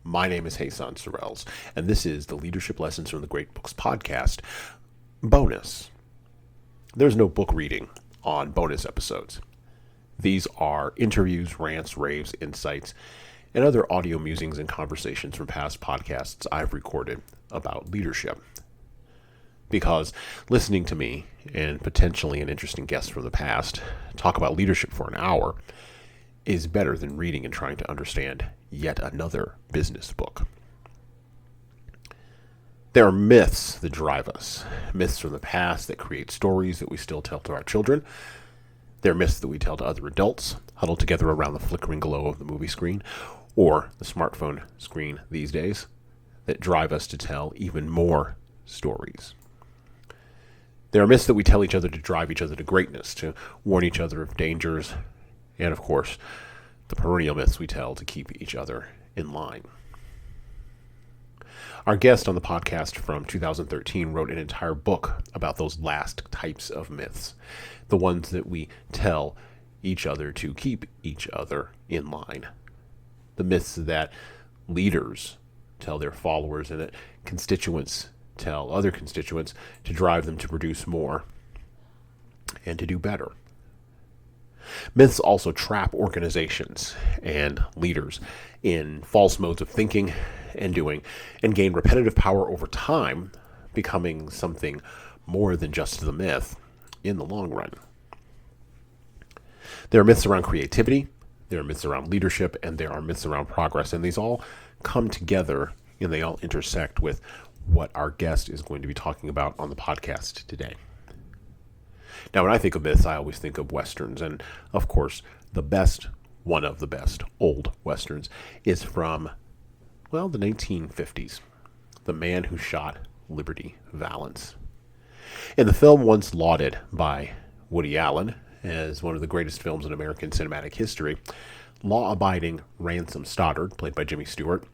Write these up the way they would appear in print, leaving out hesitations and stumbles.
My name is Hassan Sorrells, and this is the Leadership Lessons from the Great Books podcast bonus. There's no book reading on bonus episodes. These are interviews, rants, raves, insights, and other audio musings and conversations from past podcasts I've recorded about leadership. Because listening to me and potentially an interesting guest from the past talk about leadership for an hour is better than reading and trying to understand yet another business book. There are myths that drive us, myths from the past that create stories that we still tell to our children. There are myths that we tell to other adults, huddled together around the flickering glow of the movie screen or the smartphone screen these days, that drive us to tell even more stories. There are myths that we tell each other to drive each other to greatness, to warn each other of dangers, and of course, the perennial myths we tell to keep each other in line. Our guest on the podcast from 2013 wrote an entire book about those last types of myths, the ones that we tell each other to keep each other in line. The myths that leaders tell their followers and that constituents tell other constituents to drive them to produce more and to do better. Myths also trap organizations and leaders in false modes of thinking and doing and gain repetitive power over time, becoming something more than just the myth in the long run. There are myths around creativity, there are myths around leadership, and there are myths around progress, and these all come together and they all intersect with what our guest is going to be talking about on the podcast today. Now, when I think of myths, I always think of Westerns, and of course, one of the best old Westerns is from, the 1950s, The Man Who Shot Liberty Valance. In the film once lauded by Woody Allen as one of the greatest films in American cinematic history, law-abiding Ransom Stoddard, played by Jimmy Stewart,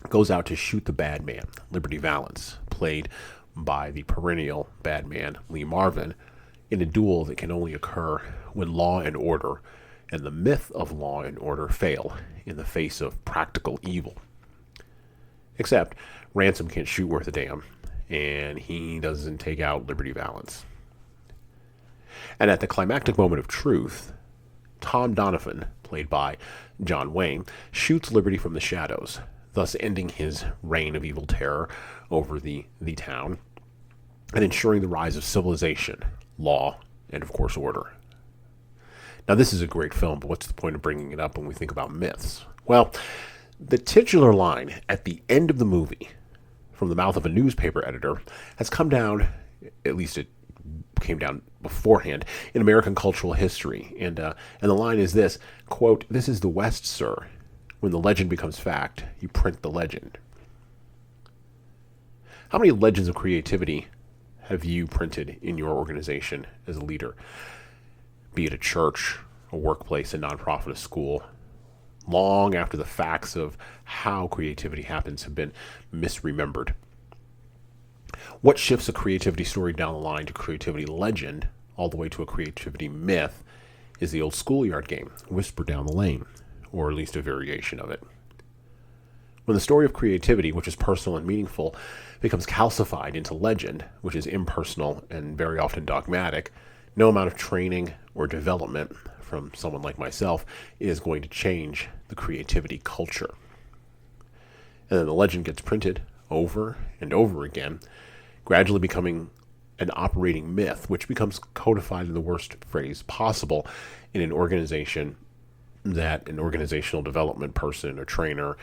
goes out to shoot the bad man, Liberty Valance, played by the perennial bad man, Lee Marvin, in a duel that can only occur when law and order and the myth of law and order fail in the face of practical evil. Except, Ransom can't shoot worth a damn, and he doesn't take out Liberty Valance. And at the climactic moment of truth, Tom Donovan, played by John Wayne, shoots Liberty from the shadows, thus ending his reign of evil terror over the town and ensuring the rise of civilization, law, and of course order. Now, this is a great film, but what's the point of bringing it up when we think about myths? Well, the titular line at the end of the movie from the mouth of a newspaper editor has come down, at least it came down beforehand, in American cultural history. And the line is this, quote, "This is the West, sir. When the legend becomes fact, you print the legend." How many legends of creativity have you printed in your organization as a leader? Be it a church, a workplace, a nonprofit, a school, long after the facts of how creativity happens have been misremembered. What shifts a creativity story down the line to creativity legend, all the way to a creativity myth, is the old schoolyard game, Whisper Down the Lane, or at least a variation of it. When the story of creativity, which is personal and meaningful, becomes calcified into legend, which is impersonal and very often dogmatic, no amount of training or development from someone like myself is going to change the creativity culture. And then the legend gets printed over and over again, gradually becoming an operating myth, which becomes codified in the worst phrase possible in an organization that an organizational development person or trainer,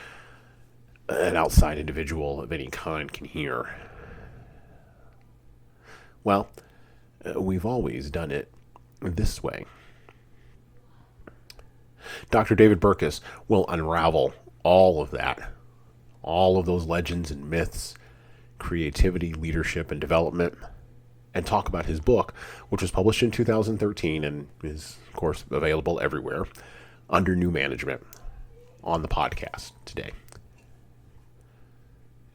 an outside individual of any kind can hear. Well, we've always done it this way. Dr. David Burkus will unravel all of that, all of those legends and myths, creativity, leadership, and development, and talk about his book, which was published in 2013 and is, of course, available everywhere, Under New Management, on the podcast today.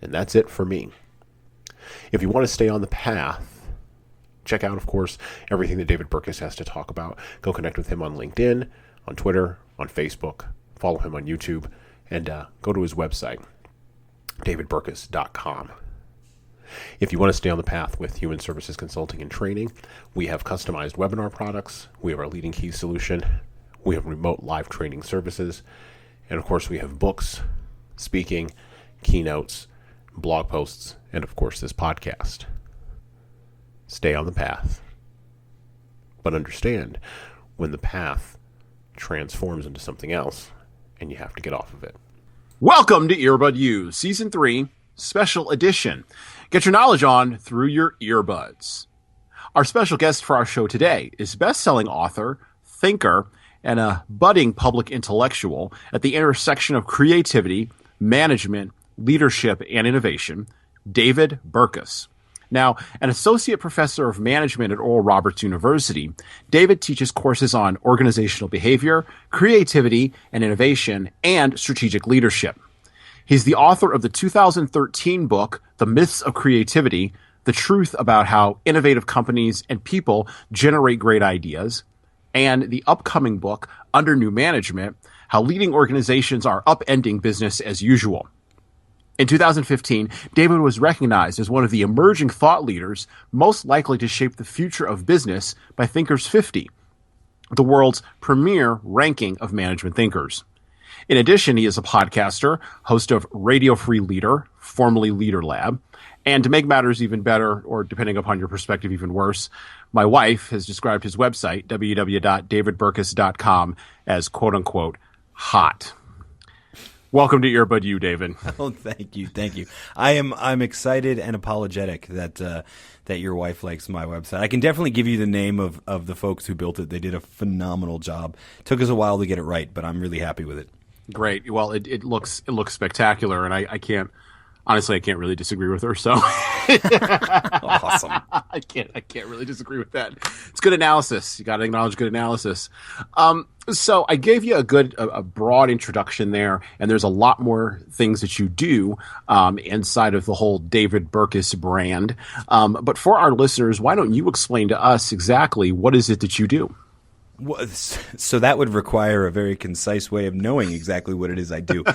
And that's it for me. If you want to stay on the path, check out, of course, everything that David Burkus has to talk about. Go connect with him on LinkedIn, on Twitter, on Facebook. Follow him on YouTube, and go to his website, davidburkus.com. If you want to stay on the path with human services consulting and training, we have customized webinar products. We have our leading key solution. We have remote live training services. And of course, we have books, speaking, keynotes, blog posts, and of course, this podcast. Stay on the path. But understand, when the path transforms into something else, and you have to get off of it. Welcome to Earbud U, Season 3, Special Edition. Get your knowledge on through your earbuds. Our special guest for our show today is best-selling author, thinker, and a budding public intellectual at the intersection of creativity, management, leadership, and innovation, David Burkus. Now, an associate professor of management at Oral Roberts University, David teaches courses on organizational behavior, creativity and innovation, and strategic leadership. He's the author of the 2013 book, The Myths of Creativity, The Truth About How Innovative Companies and People Generate Great Ideas, and the upcoming book, Under New Management, How Leading Organizations Are Upending Business as Usual. In 2015, David was recognized as one of the emerging thought leaders most likely to shape the future of business by Thinkers 50, the world's premier ranking of management thinkers. In addition, he is a podcaster, host of Radio Free Leader, formerly Leader Lab. And to make matters even better, or depending upon your perspective, even worse, my wife has described his website, www.davidburkus.com, as quote-unquote hot. Welcome to Earbud U, David. Oh, thank you. I'm excited and apologetic that your wife likes my website. I can definitely give you the name of the folks who built it. They did a phenomenal job. Took us a while to get it right, but I'm really happy with it. Great. Well, it looks spectacular, and I can't really disagree with her. So Awesome. I can't really disagree with that. It's good analysis. You got to acknowledge good analysis. So I gave you a broad introduction there, and there's a lot more things that you do inside of the whole David Burkus brand. But for our listeners, why don't you explain to us exactly what is it that you do? So that would require a very concise way of knowing exactly what it is I do.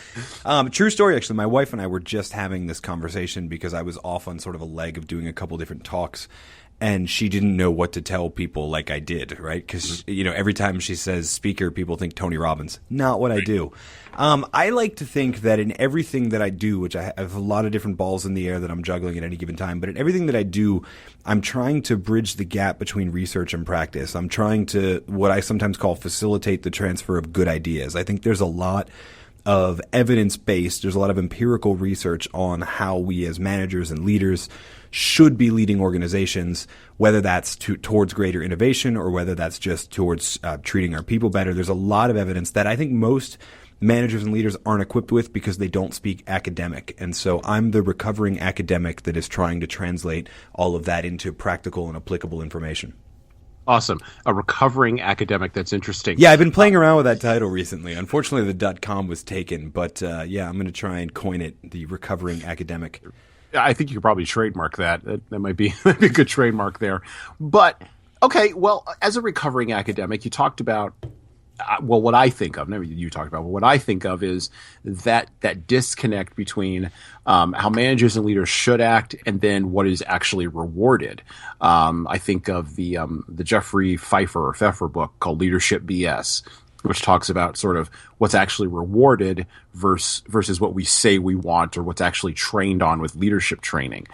True story, actually. My wife and I were just having this conversation because I was off on sort of a leg of doing a couple different talks, and she didn't know what to tell people like I did, right? Because, every time she says speaker, people think Tony Robbins. Not what I do. I like to think that in everything that I do, which I have a lot of different balls in the air that I'm juggling at any given time, but in everything that I do, I'm trying to bridge the gap between research and practice. I'm trying to, what I sometimes call, facilitate the transfer of good ideas. I think there's a lot of evidence-based, there's a lot of empirical research on how we as managers and leaders should be leading organizations, whether that's towards greater innovation or whether that's just towards treating our people better. There's a lot of evidence that I think most managers and leaders aren't equipped with because they don't speak academic. And so I'm the recovering academic that is trying to translate all of that into practical and applicable information. Awesome. A recovering academic. That's interesting. Yeah, I've been playing around with that title recently. Unfortunately, the .com was taken, but I'm going to try and coin it, the recovering academic. I think you could probably trademark that. That might be a good trademark there. But, okay, well, as a recovering academic, you talked about, what I think of, maybe you talked about, but what I think of is that disconnect between how managers and leaders should act and then what is actually rewarded. I think of the Jeffrey Pfeffer book called Leadership BS, which talks about sort of what's actually rewarded versus what we say we want or what's actually trained on with leadership training.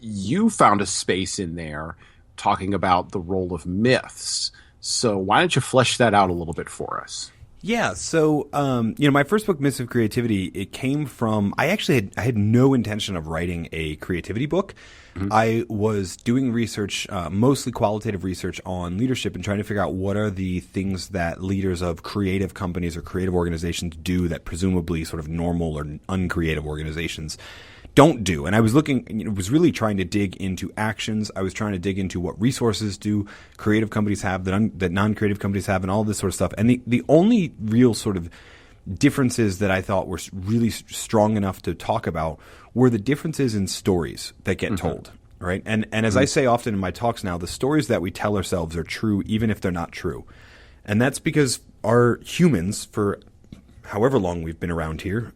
You found a space in there talking about the role of myths. So why don't you flesh that out a little bit for us? Yeah. So, my first book, Myths of Creativity, it came from, I had no intention of writing a creativity book. Mm-hmm. I was doing research, mostly qualitative research on leadership and trying to figure out what are the things that leaders of creative companies or creative organizations do that presumably sort of normal or uncreative organizations don't do. And I was was really trying to dig into actions. I was trying to dig into what resources do creative companies have that non-creative companies have and all this sort of stuff. And the only real sort of differences that I thought were really strong enough to talk about were the differences in stories that get told, right? And as I say often in my talks now, the stories that we tell ourselves are true even if they're not true. And that's because our humans, for however long we've been around here,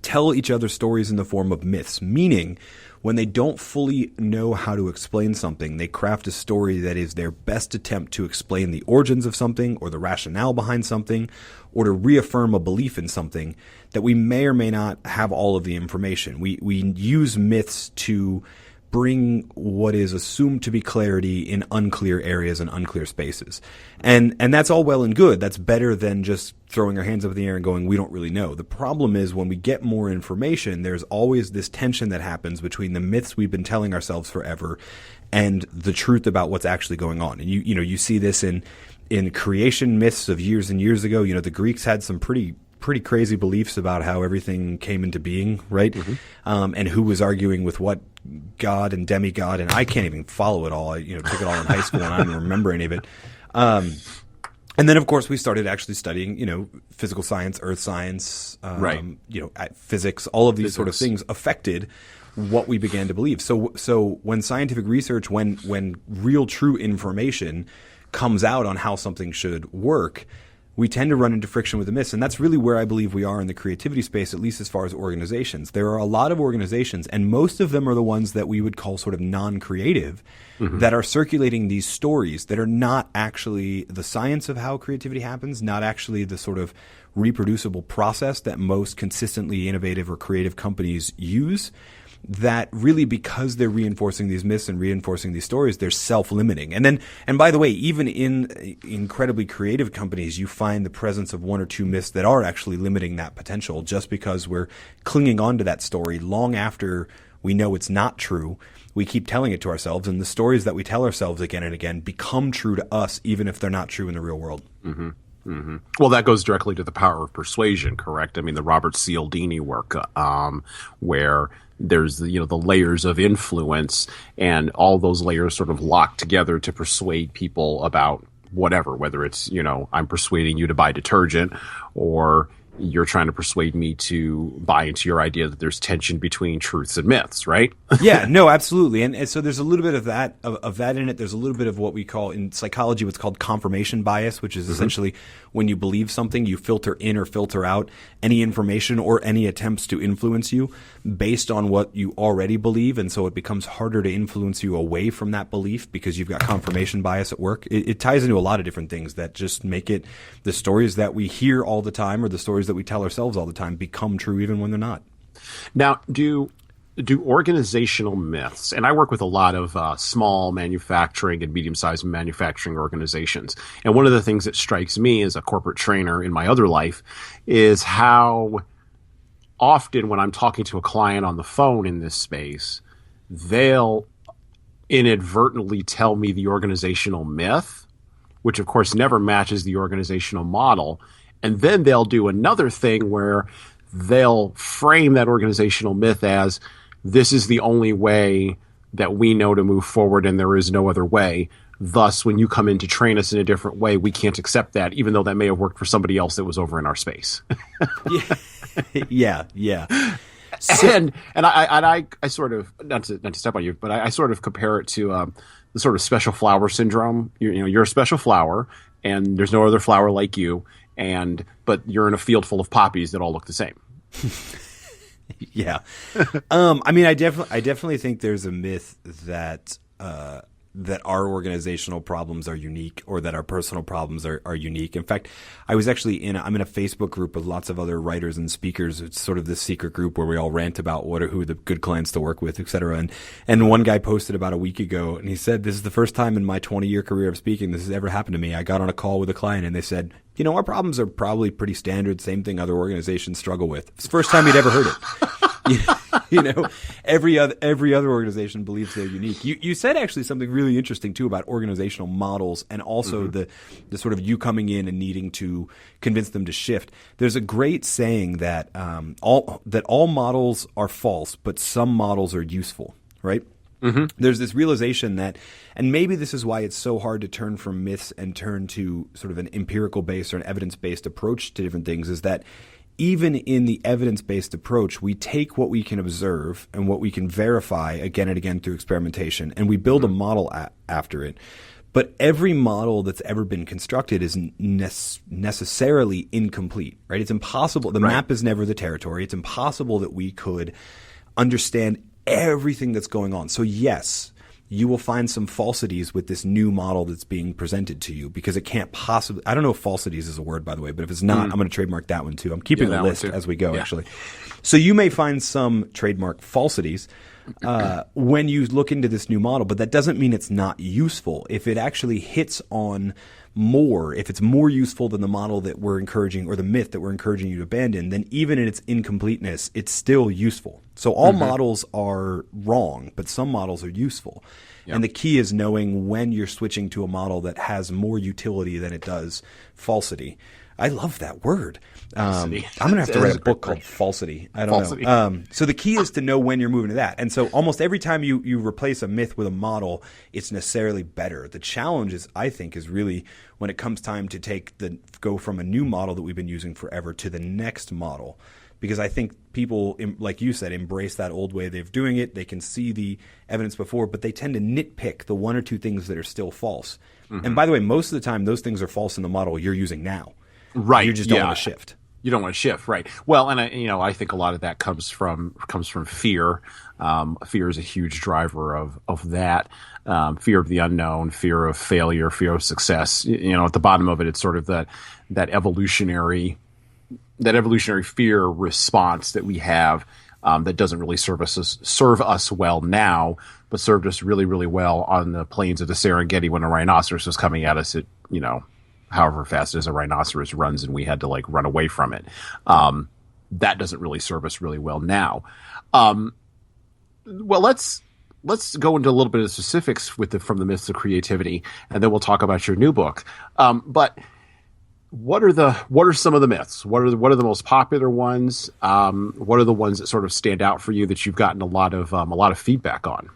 tell each other stories in the form of myths, meaning when they don't fully know how to explain something, they craft a story that is their best attempt to explain the origins of something or the rationale behind something or to reaffirm a belief in something that we may or may not have all of the information. We use myths to bring what is assumed to be clarity in unclear areas and unclear spaces. And that's all well and good. That's better than just throwing our hands up in the air and going, we don't really know. The problem is when we get more information, there's always this tension that happens between the myths we've been telling ourselves forever and the truth about what's actually going on. And you see this in creation myths of years and years ago. The Greeks had some pretty crazy beliefs about how everything came into being, right? Mm-hmm. And who was arguing with what god and demigod, and I can't even follow it all. I took it all in high school and I don't even remember any of it. And then, of course, we started actually studying, physical science, earth science, right. Physics. All of these sort of things affected what we began to believe. So when scientific research, when real true information comes out on how something should work, we tend to run into friction with the myths. And that's really where I believe we are in the creativity space, at least as far as organizations. There are a lot of organizations, and most of them are the ones that we would call sort of non-creative, mm-hmm. that are circulating these stories that are not actually the science of how creativity happens, not actually the sort of reproducible process that most consistently innovative or creative companies use. That really, because they're reinforcing these myths and reinforcing these stories, they're self-limiting. And by the way, even in incredibly creative companies, you find the presence of one or two myths that are actually limiting that potential just because we're clinging on to that story long after we know it's not true. We keep telling it to ourselves, and the stories that we tell ourselves again and again become true to us, even if they're not true in the real world. Mm-hmm. Mm-hmm. Well, that goes directly to the power of persuasion, correct? I mean, the Robert Cialdini work, where there's the layers of influence, and all those layers sort of lock together to persuade people about whatever, whether it's, I'm persuading you to buy detergent, or you're trying to persuade me to buy into your idea that there's tension between truths and myths, right? Yeah, no, absolutely. And so there's a little bit of that in it. There's a little bit of what we call in psychology what's called confirmation bias, which is mm-hmm. essentially when you believe something, you filter in or filter out any information or any attempts to influence you based on what you already believe. And so it becomes harder to influence you away from that belief because you've got confirmation bias at work. It ties into a lot of different things that just make it the stories that we hear all the time or the stories that we tell ourselves all the time become true even when they're not. Now, do organizational myths, and I work with a lot of small manufacturing and medium-sized manufacturing organizations, and one of the things that strikes me as a corporate trainer in my other life is how often when I'm talking to a client on the phone in this space, they'll inadvertently tell me the organizational myth, which of course never matches the organizational model. And then they'll do another thing where they'll frame that organizational myth as this is the only way that we know to move forward and there is no other way. Thus, when you come in to train us in a different way, we can't accept that, even though that may have worked for somebody else that was over in our space. Yeah. So, and I sort of, not to step on you, but I sort of compare it to the sort of special flower syndrome. You're a special flower, and there's no other flower like you. But you're in a field full of poppies that all look the same. Yeah. I mean, I definitely think there's a myth that our organizational problems are unique or that our personal problems are unique. In fact, I'm in a Facebook group with lots of other writers and speakers. It's sort of this secret group where we all rant about who are the good clients to work with, et cetera. And one guy posted about a week ago and he said, this is the first time in my 20-year career of speaking this has ever happened to me. I got on a call with a client and they said, our problems are probably pretty standard, same thing other organizations struggle with. It's the first time he'd ever heard it. Every other organization believes they're unique. You said actually something really interesting too about organizational models and also mm-hmm. the sort of you coming in and needing to convince them to shift. There's a great saying that all models are false, but some models are useful, right? Mm-hmm. There's this realization that, and maybe this is why it's so hard to turn from myths and turn to sort of an empirical-based or an evidence-based approach to different things, is that even in the evidence-based approach, we take what we can observe and what we can verify again and again through experimentation, and we build a model after it. But every model that's ever been constructed is necessarily incomplete, right? It's impossible. The map is never the territory. It's impossible that we could understand everything that's going on. So yes, you will find some falsities with this new model that's being presented to you, because it can't possibly – I don't know if falsities is a word, by the way, but if it's not, I'm going to trademark that one too. I'm keeping a list as we go, actually. So you may find some trademark falsities when you look into this new model, but that doesn't mean it's not useful. If it actually hits on more, if it's more useful than the model that we're encouraging, or the myth that we're encouraging you to abandon, then even in its incompleteness, it's still useful. So all models are wrong, but some models are useful. And the key is knowing when you're switching to a model that has more utility than it does falsity. I love that word. I'm going to have to write a book called Falsity. I don't know. So the key is to know when you're moving to that. And so almost every time you replace a myth with a model, it's necessarily better. The challenge is, I think, is really when it comes time to go from a new model that we've been using forever to the next model. Because I think people, like you said, embrace that old way of doing it. They can see the evidence before, but they tend to nitpick the one or two things that are still false. And by the way, most of the time, those things are false in the model you're using now. Right. You just don't want to shift. You don't want to shift, right? Well, and I think a lot of that comes from fear. Fear is a huge driver of that. Fear of the unknown, fear of failure, fear of success. At the bottom of it, it's sort of that evolutionary fear response that we have that doesn't really serve us well now, but served us really, really well on the plains of the Serengeti when a rhinoceros was coming at us at however fast as a rhinoceros runs, and we had to run away from it. That doesn't really serve us really well now. Well, let's go into a little bit of specifics from the myths of creativity, and then we'll talk about your new book. But what are some of the myths? What are the most popular ones? What are the ones that sort of stand out for you that you've gotten a lot of feedback on?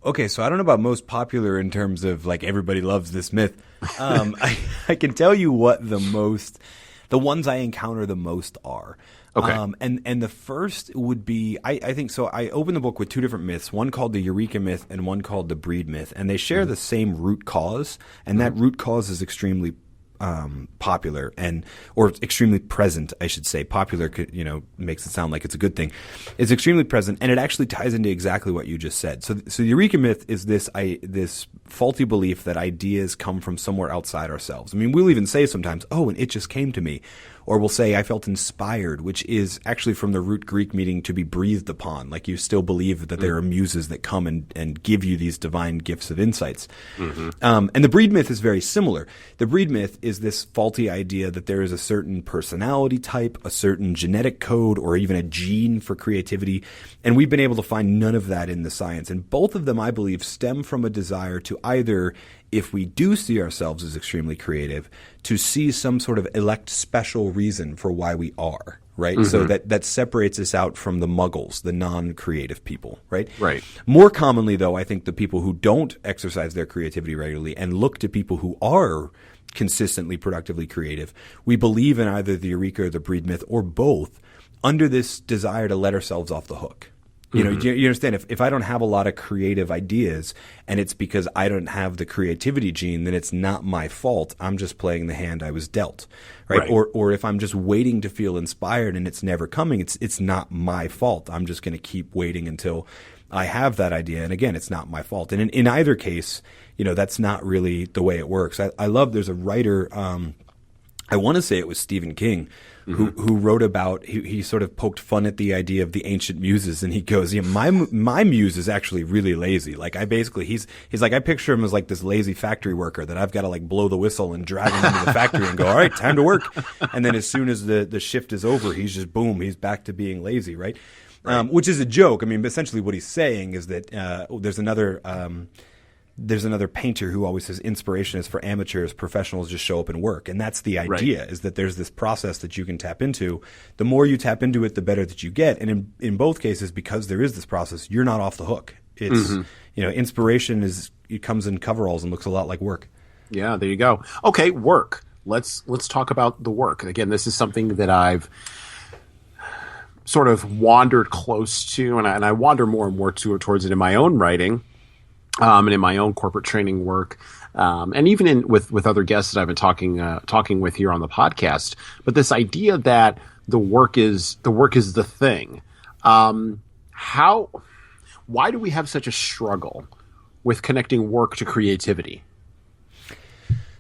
Okay, so I don't know about most popular in terms of everybody loves this myth. I can tell you what the ones I encounter the most are. Okay. And the first would be, I think so. I opened the book with two different myths, one called the Eureka myth and one called the Breed myth, and they share the same root cause, and that root cause is extremely popular or extremely present, I should say. Popular, makes it sound like it's a good thing. It's extremely present, and it actually ties into exactly what you just said. So the Eureka myth is this faulty belief that ideas come from somewhere outside ourselves. I mean, we'll even say sometimes, "Oh, and it just came to me," or we'll say, "I felt inspired," which is actually from the root Greek meaning to be breathed upon. Like you still believe that there are muses that come and give you these divine gifts of insights. And the Breed myth is very similar. The Breed myth is this faulty idea that there is a certain personality type, a certain genetic code, or even a gene for creativity. And we've been able to find none of that in the science. And both of them, I believe, stem from a desire to either, if we do see ourselves as extremely creative, to see some sort of elect special reason for why we are, right? So that separates us out from the muggles, the non-creative people, right? Right. More commonly, though, I think the people who don't exercise their creativity regularly and look to people who are consistently productively creative, we believe in either the Eureka or the Breed myth or both under this desire to let ourselves off the hook. You understand, if I don't have a lot of creative ideas and it's because I don't have the creativity gene, then it's not my fault. I'm just playing the hand I was dealt, right? Or if I'm just waiting to feel inspired and it's never coming, it's not my fault. I'm just going to keep waiting until I have that idea. And again, it's not my fault. And in either case, that's not really the way it works. I love, there's a writer, I want to say it was Stephen King, who wrote about, he sort of poked fun at the idea of the ancient muses, and he goes, my muse is actually really lazy. He's like, I picture him as this lazy factory worker that I've got to blow the whistle and drag him into the factory and go, all right, time to work. And then as soon as the shift is over, he's just, boom, he's back to being lazy, right? Which is a joke. I mean, essentially what he's saying is that there's another painter who always says inspiration is for amateurs, professionals just show up and work. And that's the idea, is that there's this process that you can tap into. The more you tap into it, the better that you get. And in both cases, because there is this process, you're not off the hook. It's, inspiration it comes in coveralls and looks a lot like work. Yeah, there you go. Okay, work. Let's talk about the work. Again, this is something that I've sort of wandered close to, and I wander more and more towards it in my own writing. and in my own corporate training work, and even with other guests that I've been talking with here on the podcast. But this idea that the work is the thing. Why do we have such a struggle with connecting work to creativity?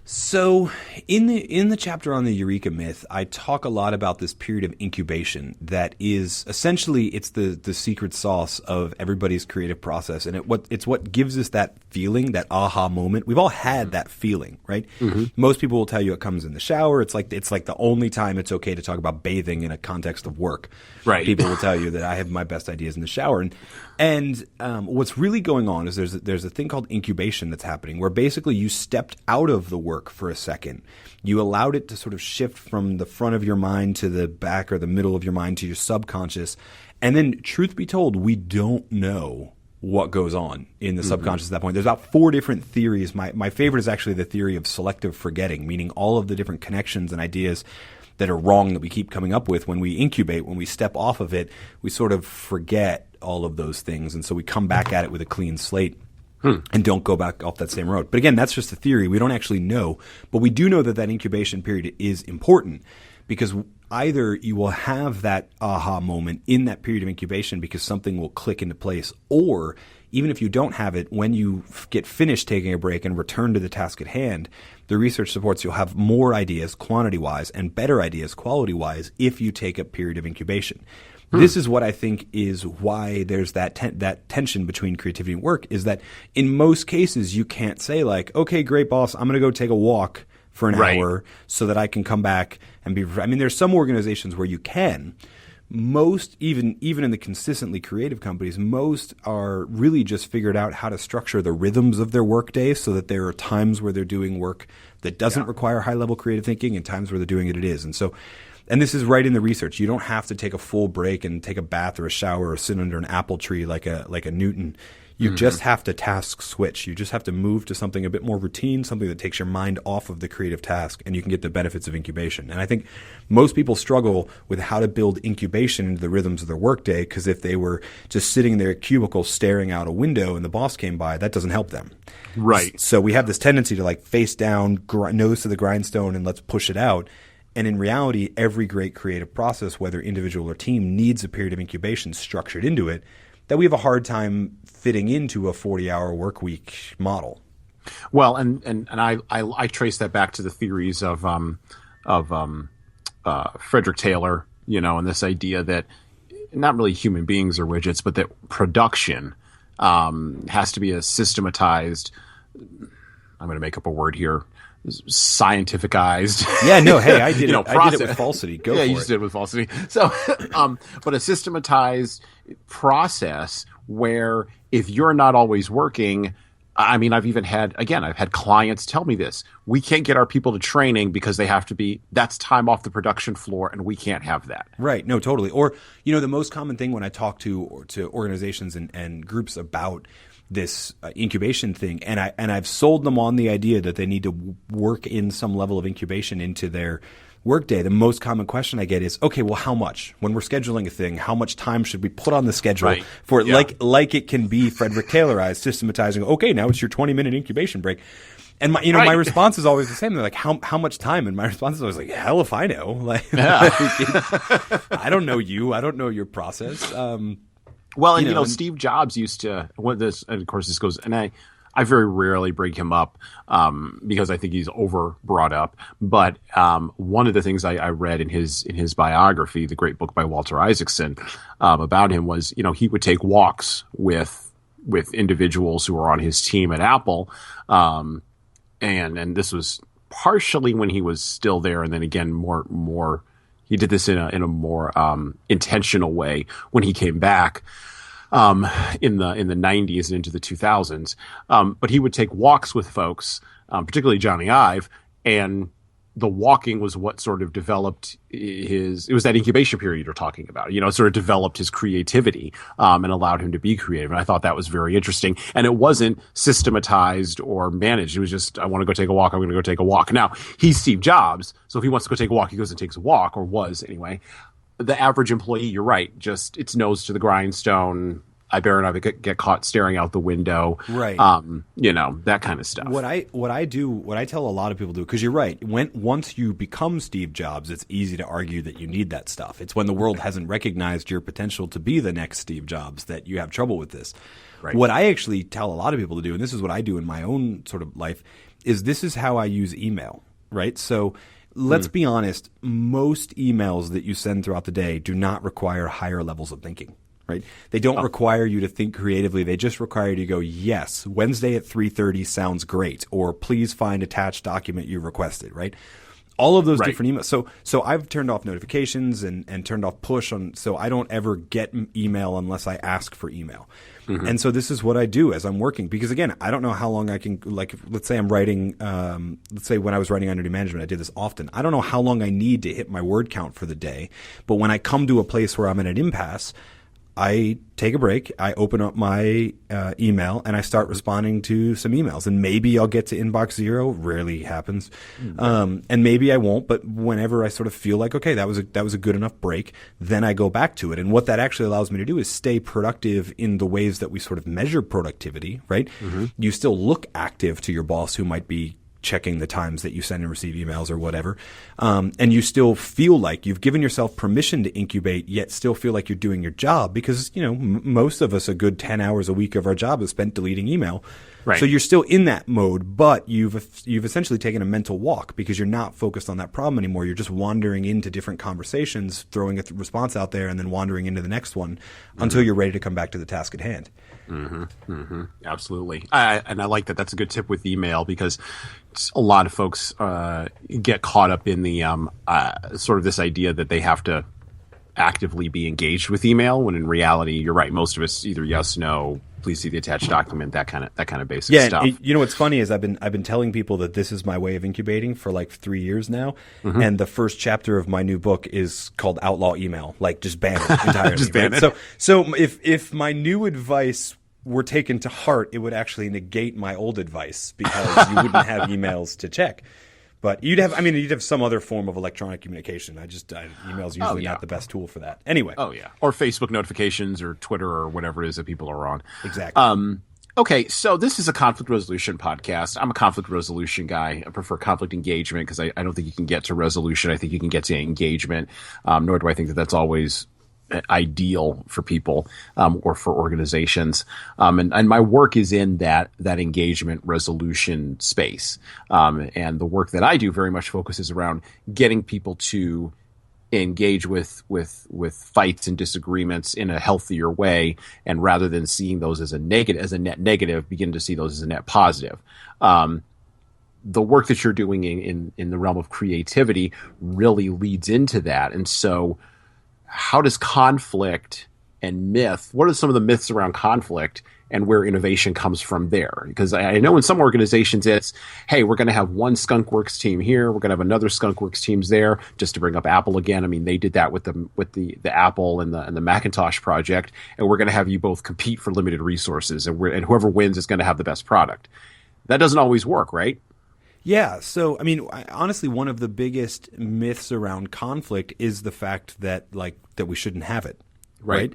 So in the chapter on the Eureka myth, I talk a lot about this period of incubation that is essentially it's the secret sauce of everybody's creative process, and it's what gives us that feeling, that aha moment. We've all had that feeling, right? Mm-hmm. Most people will tell you it comes in the shower. It's like the only time it's okay to talk about bathing in a context of work. Right. People will tell you that I have my best ideas in the shower, and what's really going on is there's a thing called incubation that's happening, where basically you stepped out of the work for a second. You allowed it to sort of shift from the front of your mind to the back or the middle of your mind to your subconscious. And then, truth be told, we don't know what goes on in the subconscious at that point. There's about 4 different theories. My favorite is actually the theory of selective forgetting, meaning all of the different connections and ideas that are wrong that we keep coming up with when we incubate, when we step off of it, we sort of forget all of those things. And so we come back at it with a clean slate. And don't go back off that same road. But again, that's just a theory. We don't actually know. But we do know that incubation period is important, because either you will have that aha moment in that period of incubation because something will click into place, or even if you don't have it, when you get finished taking a break and return to the task at hand, the research supports you'll have more ideas quantity-wise and better ideas quality-wise if you take a period of incubation. This is what I think is why there's that tension between creativity and work, is that in most cases you can't say like, okay, great boss, I'm going to go take a walk for an hour so that I can come back and be – I mean, there's some organizations where you can. Most, even in the consistently creative companies, most are really just figured out how to structure the rhythms of their workday so that there are times where they're doing work that doesn't require high-level creative thinking and times where they're doing it is. And so – and this is right in the research. You don't have to take a full break and take a bath or a shower or sit under an apple tree like a Newton. You just have to task switch. You just have to move to something a bit more routine, something that takes your mind off of the creative task, and you can get the benefits of incubation. And I think most people struggle with how to build incubation into the rhythms of their workday, because if they were just sitting in their cubicle staring out a window and the boss came by, that doesn't help them. Right. So we have this tendency to like face down, nose to the grindstone, and let's push it out. And in reality, every great creative process, whether individual or team, needs a period of incubation structured into it that we have a hard time fitting into a 40-hour work week model. Well, and I trace that back to the theories of Frederick Taylor, and this idea that not really human beings are widgets, but that production has to be a systematized, I'm going to make up a word here, scientificized. Yeah, no, hey, I did it. Process. I did it with falsity. Go for it. Yeah, you just did it with falsity. So, but a systematized process where if you're not always working, I mean, I've had clients tell me this. We can't get our people to training because they have to be, that's time off the production floor, and we can't have that. Right. No, totally. Or, the most common thing when I talk to organizations and groups about this incubation thing, and I've sold them on the idea that they need to work in some level of incubation into their workday. The most common question I get is, okay, well, how much? When we're scheduling a thing, how much time should we put on the schedule for it, like it can be Frederick Taylorized, systematizing? Okay, now it's your 20-minute incubation break. And my response is always the same. They're like, how much time? And my response is always like, hell if I know. I don't know you. I don't know your process. Well, and Steve Jobs used to, and of course this goes, and I very rarely bring him up because I think he's over brought up. But one of the things I read in his biography, the great book by Walter Isaacson, about him was, he would take walks with individuals who were on his team at Apple, and this was partially when he was still there, and then again more. He did this in a more intentional way when he came back in the 90s and into the 2000s. But he would take walks with folks, particularly Johnny Ive, and the walking was what sort of developed it was that incubation period you're talking about, it sort of developed his creativity and allowed him to be creative. And I thought that was very interesting. And it wasn't systematized or managed. It was just, I want to go take a walk. I'm going to go take a walk. Now, he's Steve Jobs. So if he wants to go take a walk, he goes and takes a walk, or was anyway. The average employee, you're right, just it's nose to the grindstone. I better not get caught staring out the window. Right. That kind of stuff. What I tell a lot of people to do, because you're right. Once you become Steve Jobs, it's easy to argue that you need that stuff. It's when the world hasn't recognized your potential to be the next Steve Jobs that you have trouble with this. Right. What I actually tell a lot of people to do, and this is what I do in my own sort of life, is this is how I use email, right? So let's be honest, most emails that you send throughout the day do not require higher levels of thinking. Right? They don't require you to think creatively. They just require you to go, yes, Wednesday at 3:30 sounds great, or please find attached document you requested, right? All of those different emails. So I've turned off notifications and turned off push so I don't ever get email unless I ask for email. Mm-hmm. And so this is what I do as I'm working, because again, I don't know how long I can, like, let's say I'm writing, let's say when I was writing under new management, I did this often. I don't know how long I need to hit my word count for the day, but when I come to a place where I'm at an impasse, I take a break, I open up my email, and I start responding to some emails. And maybe I'll get to inbox 0. Rarely happens. And maybe I won't. But whenever I sort of feel like, okay, that was a good enough break, then I go back to it. And what that actually allows me to do is stay productive in the ways that we sort of measure productivity, right? Mm-hmm. You still look active to your boss, who might be checking the times that you send and receive emails or whatever. And you still feel like you've given yourself permission to incubate, yet still feel like you're doing your job, because, most of us, a good 10 hours a week of our job is spent deleting email. Right. So you're still in that mode, but you've essentially taken a mental walk, because you're not focused on that problem anymore. You're just wandering into different conversations, throwing a response out there, and then wandering into the next one until you're ready to come back to the task at hand. Mm-hmm. Mm-hmm. Absolutely. And I like that. That's a good tip with email, because a lot of folks get caught up in the sort of this idea that they have to actively be engaged with email, when in reality, you're right. Most of us either yes, no, please see the attached document, that kind of basic stuff. Yeah, what's funny is I've been telling people that this is my way of incubating for like 3 years now, and the first chapter of my new book is called Outlaw Email. Like, just ban it entirely. Just ban it. So if my new advice were taken to heart, it would actually negate my old advice, because you wouldn't have emails to check. But you'd have some other form of electronic communication. Email's usually not the best tool for that. Anyway. Oh, yeah. Or Facebook notifications, or Twitter, or whatever it is that people are on. Exactly. Okay, so this is a conflict resolution podcast. I'm a conflict resolution guy. I prefer conflict engagement, because I don't think you can get to resolution. I think you can get to engagement. Nor do I think that that's always ideal for people or for organizations. And my work is in that engagement resolution space. And the work that I do very much focuses around getting people to engage with fights and disagreements in a healthier way, and rather than seeing those as a net negative, begin to see those as a net positive. The work that you're doing in the realm of creativity really leads into that. And so, how does conflict and myth, what are some of the myths around conflict, and where innovation comes from there? Because I know in some organizations it's, hey, we're going to have one skunkworks team here, we're going to have another skunkworks teams there. Just to bring up Apple again, I mean, they did that with the Apple and the Macintosh project, and we're going to have you both compete for limited resources, and whoever wins is going to have the best product. That doesn't always work, right? Yeah. So, I mean, honestly, one of the biggest myths around conflict is the fact that we shouldn't have it. Right.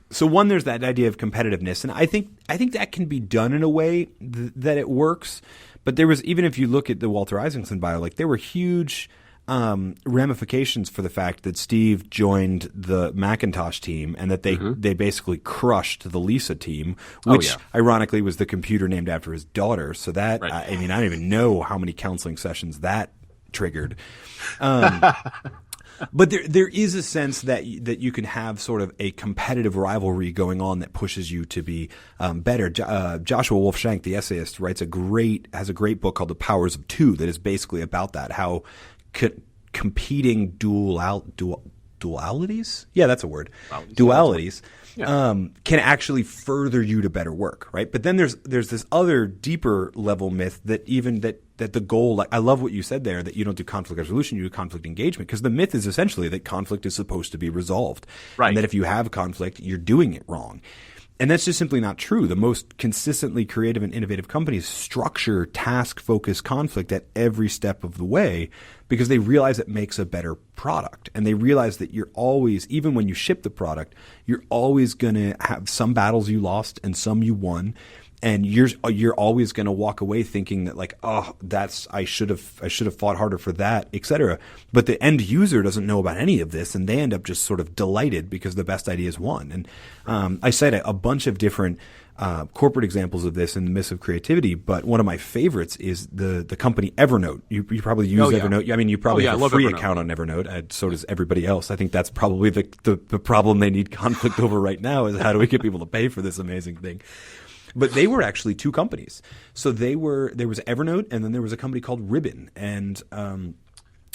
So one, there's that idea of competitiveness. And I think that can be done in a way that it works. But there was, even if you look at the Walter Isaacson bio, there were huge ramifications for the fact that Steve joined the Macintosh team, and that they basically crushed the Lisa team, which ironically was the computer named after his daughter. So that, I don't even know how many counseling sessions that triggered. But there is a sense that you can have sort of a competitive rivalry going on that pushes you to be better. Joshua Wolfshank, the essayist, has a great book called The Powers of Two that is basically about that, how competing dualities? Yeah, that's a word. Dualities can actually further you to better work, right? But then there's this other deeper level myth that the goal, I love what you said there, that you don't do conflict resolution, you do conflict engagement, because the myth is essentially that conflict is supposed to be resolved. Right. And that if you have conflict, you're doing it wrong. And that's just simply not true. The most consistently creative and innovative companies structure task-focused conflict at every step of the way because they realize it makes a better product. And they realize that you're always, even when you ship the product, you're always going to have some battles you lost and some you won. And you're always going to walk away thinking that like, oh, I should have fought harder for that, et cetera. But the end user doesn't know about any of this, and they end up just sort of delighted because the best ideas won. And I cite a bunch of different corporate examples of this in the Myths of Creativity, but one of my favorites is the company Evernote. You probably use Evernote. I mean, you probably have a free account on Evernote. So does everybody else. I think that's probably the problem they need conflict over right now is how do we get people to pay for this amazing thing. But they were actually two companies. So there was Evernote, and then there was a company called Ribbon. And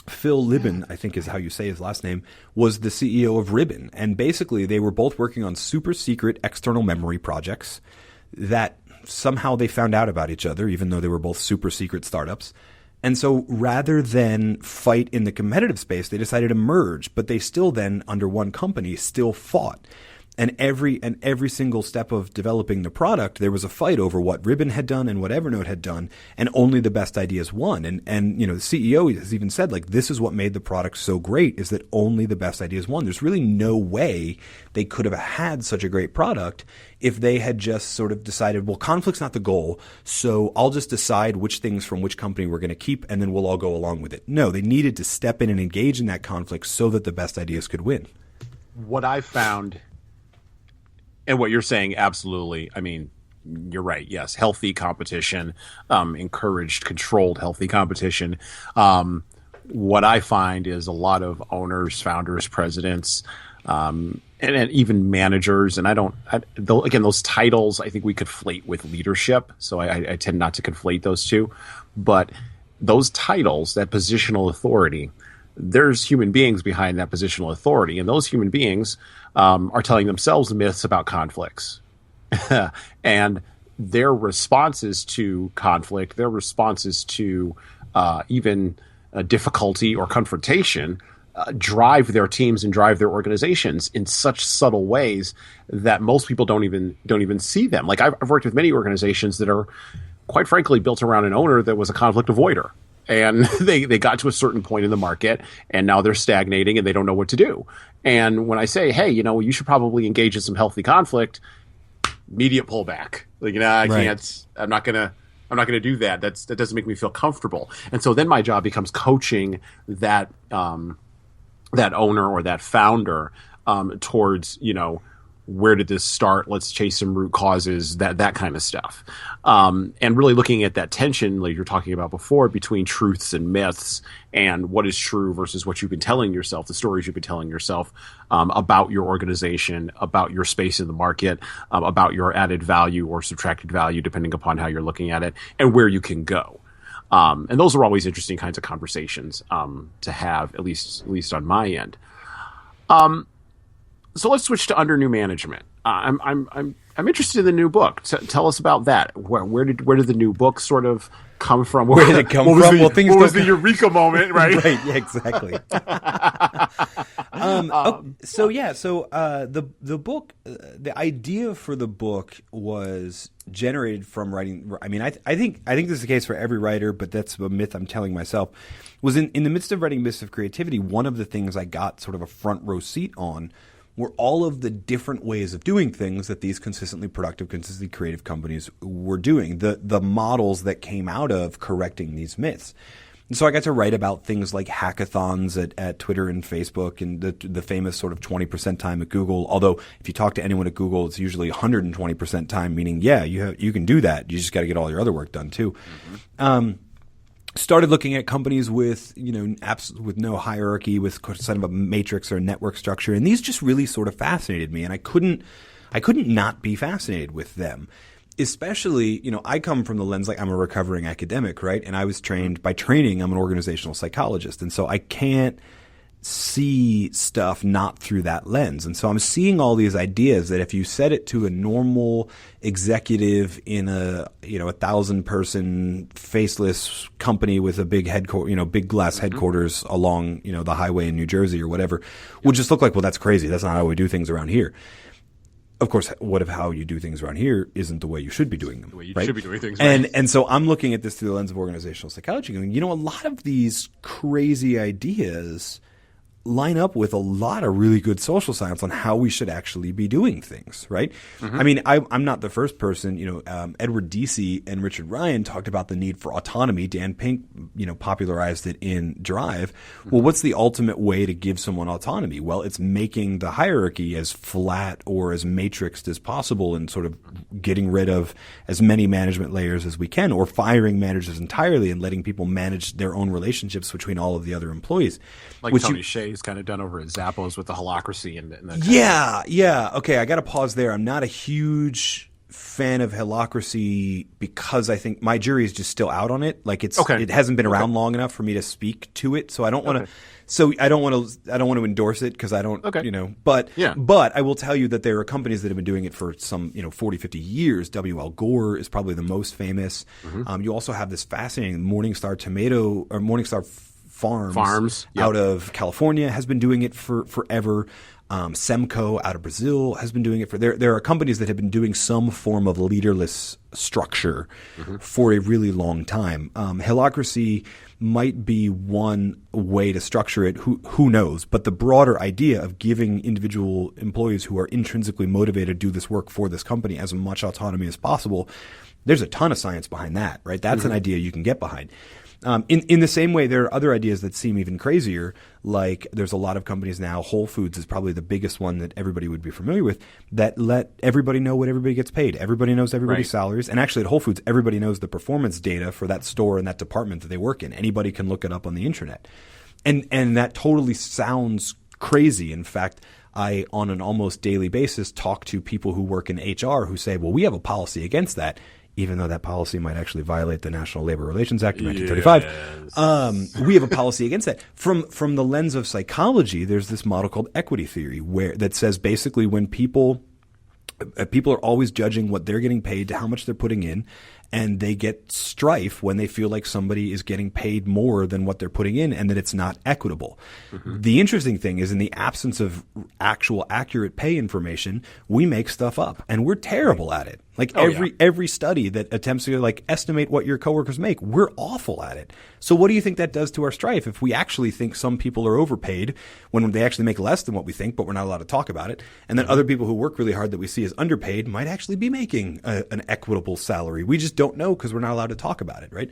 Phil Libin, I think is how you say his last name, was the CEO of Ribbon. And basically they were both working on super secret external memory projects that somehow they found out about each other, even though they were both super secret startups. And so rather than fight in the competitive space, they decided to merge. But they still then, under one company, still fought. And every single step of developing the product, there was a fight over what Ribbon had done and what Evernote had done, and only the best ideas won. And you know, the CEO has even said, like, this is what made the product so great, is that only the best ideas won. There's really no way they could have had such a great product if they had just sort of decided, well, conflict's not the goal, so I'll just decide which things from which company we're going to keep, and then we'll all go along with it. No, they needed to step in and engage in that conflict so that the best ideas could win. What I found, and what you're saying, absolutely. I mean, you're right. Yes, healthy competition, encouraged, controlled, healthy competition. What I find is a lot of owners, founders, presidents, and even managers. And again, those titles, I think we conflate with leadership. So I tend not to conflate those two. But those titles, that positional authority, there's human beings behind that positional authority, and those human beings are telling themselves myths about conflicts. And their responses to conflict, their responses to even difficulty or confrontation drive their teams and drive their organizations in such subtle ways that most people don't even see them. Like I've worked with many organizations that are, quite frankly, built around an owner that was a conflict avoider. And they got to a certain point in the market, and now they're stagnating and they don't know what to do. And when I say, hey, you should probably engage in some healthy conflict, immediate pullback. Like, I can't. I'm not gonna do that. That doesn't make me feel comfortable. And so then my job becomes coaching that owner or that founder towards, where did this start? Let's chase some root causes, that kind of stuff. And really looking at that tension, like you're talking about before, between truths and myths, and what is true versus what you've been telling yourself, the stories you've been telling yourself about your organization, about your space in the market, about your added value or subtracted value, depending upon how you're looking at it, and where you can go. And those are always interesting kinds of conversations to have, at least on my end. So let's switch to Under New Management. I'm interested in the new book. Tell us about that. Where did the new book sort of come from? Where did it come from? What was the eureka moment, right? Right. Yeah. Exactly. The book, the idea for the book was generated from writing. I mean, I think this is the case for every writer, but that's a myth I'm telling myself. Was in the midst of writing Myths of Creativity, one of the things I got sort of a front row seat on were all of the different ways of doing things that these consistently productive, consistently creative companies were doing, the models that came out of correcting these myths. And so I got to write about things like hackathons at Twitter and Facebook, and the famous sort of 20% time at Google. Although if you talk to anyone at Google, it's usually 120% time, meaning, you can do that. You just got to get all your other work done too. Mm-hmm. Started looking at companies with, apps with no hierarchy, with kind of a matrix or a network structure. And these just really sort of fascinated me. And I couldn't not be fascinated with them. Especially, I come from the lens, like I'm a recovering academic, right? And I was trained, by training, I'm an organizational psychologist. And so I can't see stuff not through that lens. And so I'm seeing all these ideas that if you said it to a normal executive in a 1,000-person faceless company with a big big glass headquarters along, the highway in New Jersey or whatever, would just look like, well, that's crazy. That's not how we do things around here. of course, what if how you do things around here isn't the way you should be doing them? The way you right? should be doing things, right? And so I'm looking at this through the lens of organizational psychology, going, a lot of these crazy ideas line up with a lot of really good social science on how we should actually be doing things, right? Mm-hmm. I mean, I'm not the first person. Edward Deasy and Richard Ryan talked about the need for autonomy. Dan Pink, popularized it in Drive. Well, what's the ultimate way to give someone autonomy? Well, it's making the hierarchy as flat or as matrixed as possible and sort of getting rid of as many management layers as we can, or firing managers entirely and letting people manage their own relationships between all of the other employees. Like Tony Hsieh's kind of done over at Zappos with the holacracy and that. Yeah. Okay, I got to pause there. I'm not a huge fan of holacracy because I think my jury is just still out on it. Like it hasn't been around long enough for me to speak to it. So I don't want to. So I don't want to endorse it because I don't. But I will tell you that there are companies that have been doing it for some 40, 50 years. W.L. Gore is probably the most famous. You also have this fascinating Morningstar Farms out of California has been doing it for forever. Semco out of Brazil has been doing it for there are companies that have been doing some form of leaderless structure for a really long time. Holacracy might be one way to structure it. Who knows? But the broader idea of giving individual employees who are intrinsically motivated to do this work for this company as much autonomy as possible, there's a ton of science behind that, right? That's an idea you can get behind. In the same way, there are other ideas that seem even crazier. Like there's a lot of companies now, Whole Foods is probably the biggest one that everybody would be familiar with, that let everybody know what everybody gets paid. Everybody knows everybody's salaries. And actually at Whole Foods, everybody knows the performance data for that store and that department that they work in. Anybody can look it up on the internet. And that totally sounds crazy. In fact, I, on an almost daily basis, talk to people who work in HR who say, well, we have a policy against that, even though that policy might actually violate the National Labor Relations Act of 1935. We have a policy against that. From the lens of psychology, there's this model called equity theory that says basically when people are always judging what they're getting paid to how much they're putting in, and they get strife when they feel like somebody is getting paid more than what they're putting in and that it's not equitable. The interesting thing is in the absence of actual accurate pay information, we make stuff up and we're terrible at it. Like every study that attempts to estimate what your coworkers make, we're awful at it. So what do you think that does to our strife if we actually think some people are overpaid when they actually make less than what we think, but we're not allowed to talk about it, and then other people who work really hard that we see as underpaid might actually be making an equitable salary? We just don't know because we're not allowed to talk about it, right?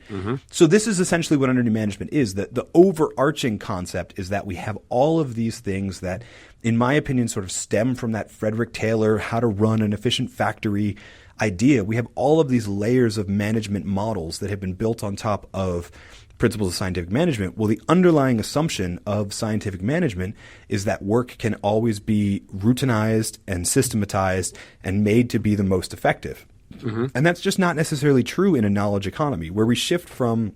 So this is essentially what under new management is. That the overarching concept is that we have all of these things that, in my opinion, sort of stem from that Frederick Taylor, how to run an efficient factory idea. We have all of these layers of management models that have been built on top of principles of scientific management. Well, the underlying assumption of scientific management is that work can always be routinized and systematized and made to be the most effective. And that's just not necessarily true in a knowledge economy, where we shift from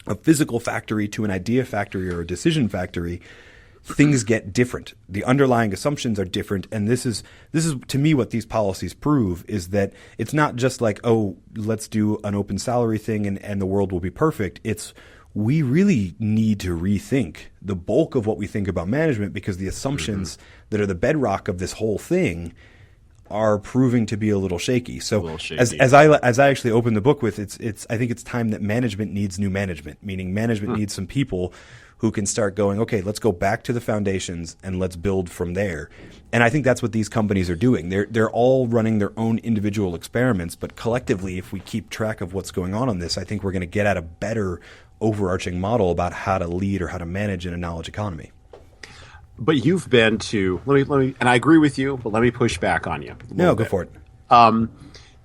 a physical factory to an idea factory or a decision factory. Things get different. The underlying assumptions are different. And this is to me what these policies prove is that it's not just like, oh, let's do an open salary thing and the world will be perfect. It's we really need to rethink the bulk of what we think about management because the assumptions that are the bedrock of this whole thing are proving to be a little shaky. So as I actually opened the book with, I think it's time that management needs new management, meaning management needs some people who can start going, okay, let's go back to the foundations and let's build from there. And I think that's what these companies are doing. They're all running their own individual experiments, but collectively, if we keep track of what's going on this, I think we're going to get at a better overarching model about how to lead or how to manage in a knowledge economy. But you've been to let me, and I agree with you, but let me push back on you. No, go for it.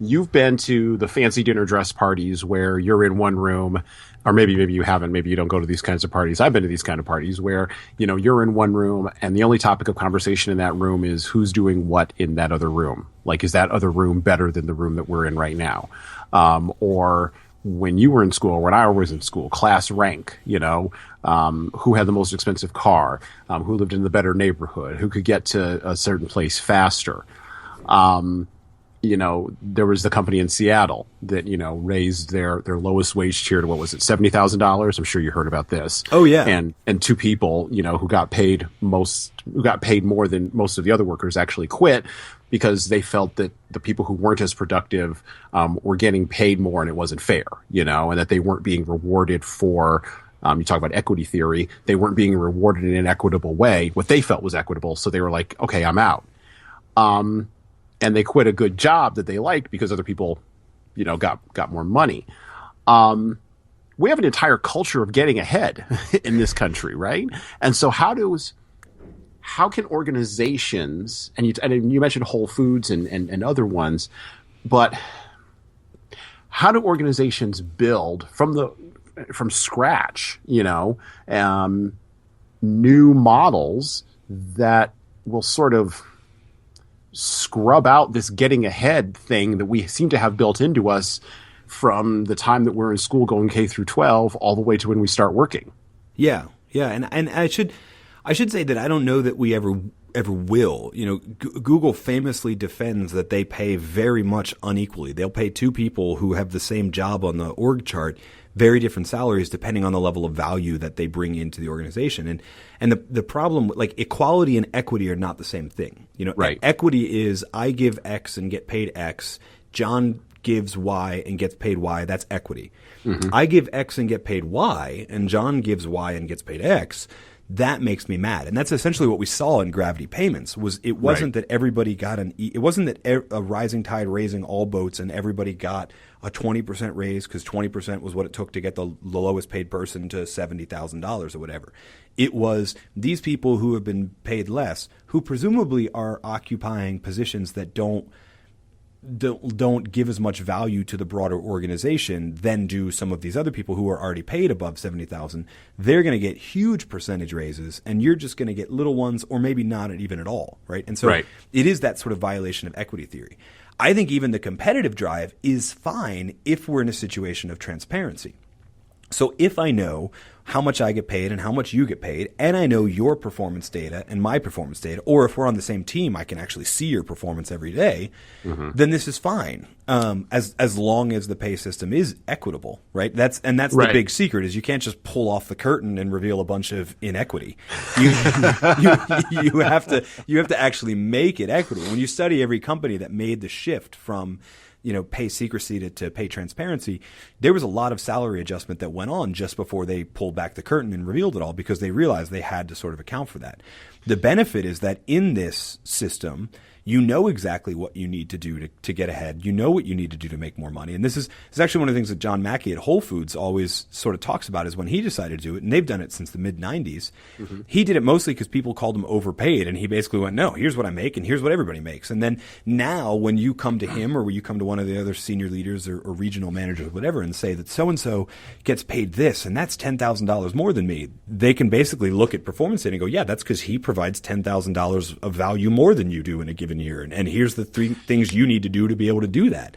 You've been to the fancy dinner dress parties where you're in one room, or maybe you haven't. Maybe you don't go to these kinds of parties. I've been to these kind of parties where, you're in one room and the only topic of conversation in that room is who's doing what in that other room. Like, is that other room better than the room that we're in right now? Or when you were in school, when I was in school, class rank, who had the most expensive car, who lived in the better neighborhood, who could get to a certain place faster. there was the company in Seattle that, raised their lowest wage tier to, what was it, $70,000? I'm sure you heard about this. Oh yeah. And two people, who got paid more than most of the other workers actually quit because they felt that the people who weren't as productive, were getting paid more and it wasn't fair, and that they weren't being rewarded for, you talk about equity theory. They weren't being rewarded in an equitable way, what they felt was equitable. So they were like, okay, I'm out. And they quit a good job that they liked because other people, got more money. We have an entire culture of getting ahead in this country, right? And so how can organizations, and you mentioned Whole Foods and other ones, but how do organizations build from scratch, new models that will sort of scrub out this getting ahead thing that we seem to have built into us from the time that we're in school going K through 12 all the way to when we start working? Yeah. And I should say that I don't know that we ever will. Google famously defends that they pay very much unequally. They'll pay two people who have the same job on the org chart very different salaries depending on the level of value that they bring into the organization. And the problem, like, equality and equity are not the same thing. Right. Equity is I give X and get paid X. John gives Y and gets paid Y. That's equity. Mm-hmm. I give X and get paid Y, and John gives Y and gets paid X. That makes me mad. And that's essentially what we saw in gravity payments. It wasn't that everybody got it wasn't that a rising tide raising all boats and everybody got a 20% raise because 20% was what it took to get the lowest paid person to $70,000 or whatever. It was these people who have been paid less, who presumably are occupying positions that don't give as much value to the broader organization than do some of these other people who are already paid above $70,000. They're going to get huge percentage raises, and you're just going to get little ones, or maybe not even at all, right? And so It is that sort of violation of equity theory. I think even the competitive drive is fine if we're in a situation of transparency. So if I know how much I get paid and how much you get paid, and I know your performance data and my performance data, or if we're on the same team, I can actually see your performance every day, then this is fine. As long as the pay system is equitable, right? That's the big secret is you can't just pull off the curtain and reveal a bunch of inequity. You have to actually make it equitable. When you study every company that made the shift from pay secrecy to pay transparency, there was a lot of salary adjustment that went on just before they pulled back the curtain and revealed it all because they realized they had to sort of account for that. The benefit is that in this system, you know exactly what you need to do to get ahead. You know what you need to do to make more money. And this is actually one of the things that John Mackey at Whole Foods always sort of talks about is when he decided to do it, and they've done it since the mid-'90s, he did it mostly because people called him overpaid, and he basically went, no, here's what I make, and here's what everybody makes. And then now when you come to him or when you come to one of the other senior leaders or regional managers or whatever and say that so-and-so gets paid this, and that's $10,000 more than me, they can basically look at performance data and go, yeah, that's because he provides $10,000 of value more than you do in a given year. And here's the three things you need to do to be able to do that.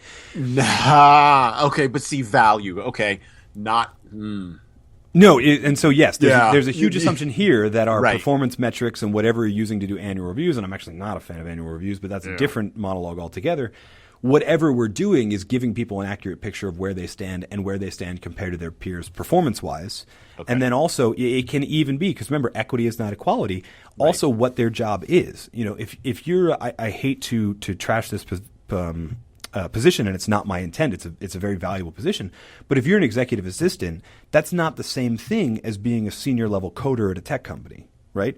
Okay, but see value. Okay, not. No, and so yes, there's a huge assumption here that our performance metrics and whatever you're using to do annual reviews, and I'm actually not a fan of annual reviews, but that's a different monologue altogether. Whatever we're doing is giving people an accurate picture of where they stand and where they stand compared to their peers performance-wise. Okay. And then also it can even be, because remember, equity is not equality, also what their job is. If you're, I hate to trash this position, and it's not my intent. It's a very valuable position. But if you're an executive assistant, that's not the same thing as being a senior level coder at a tech company, right?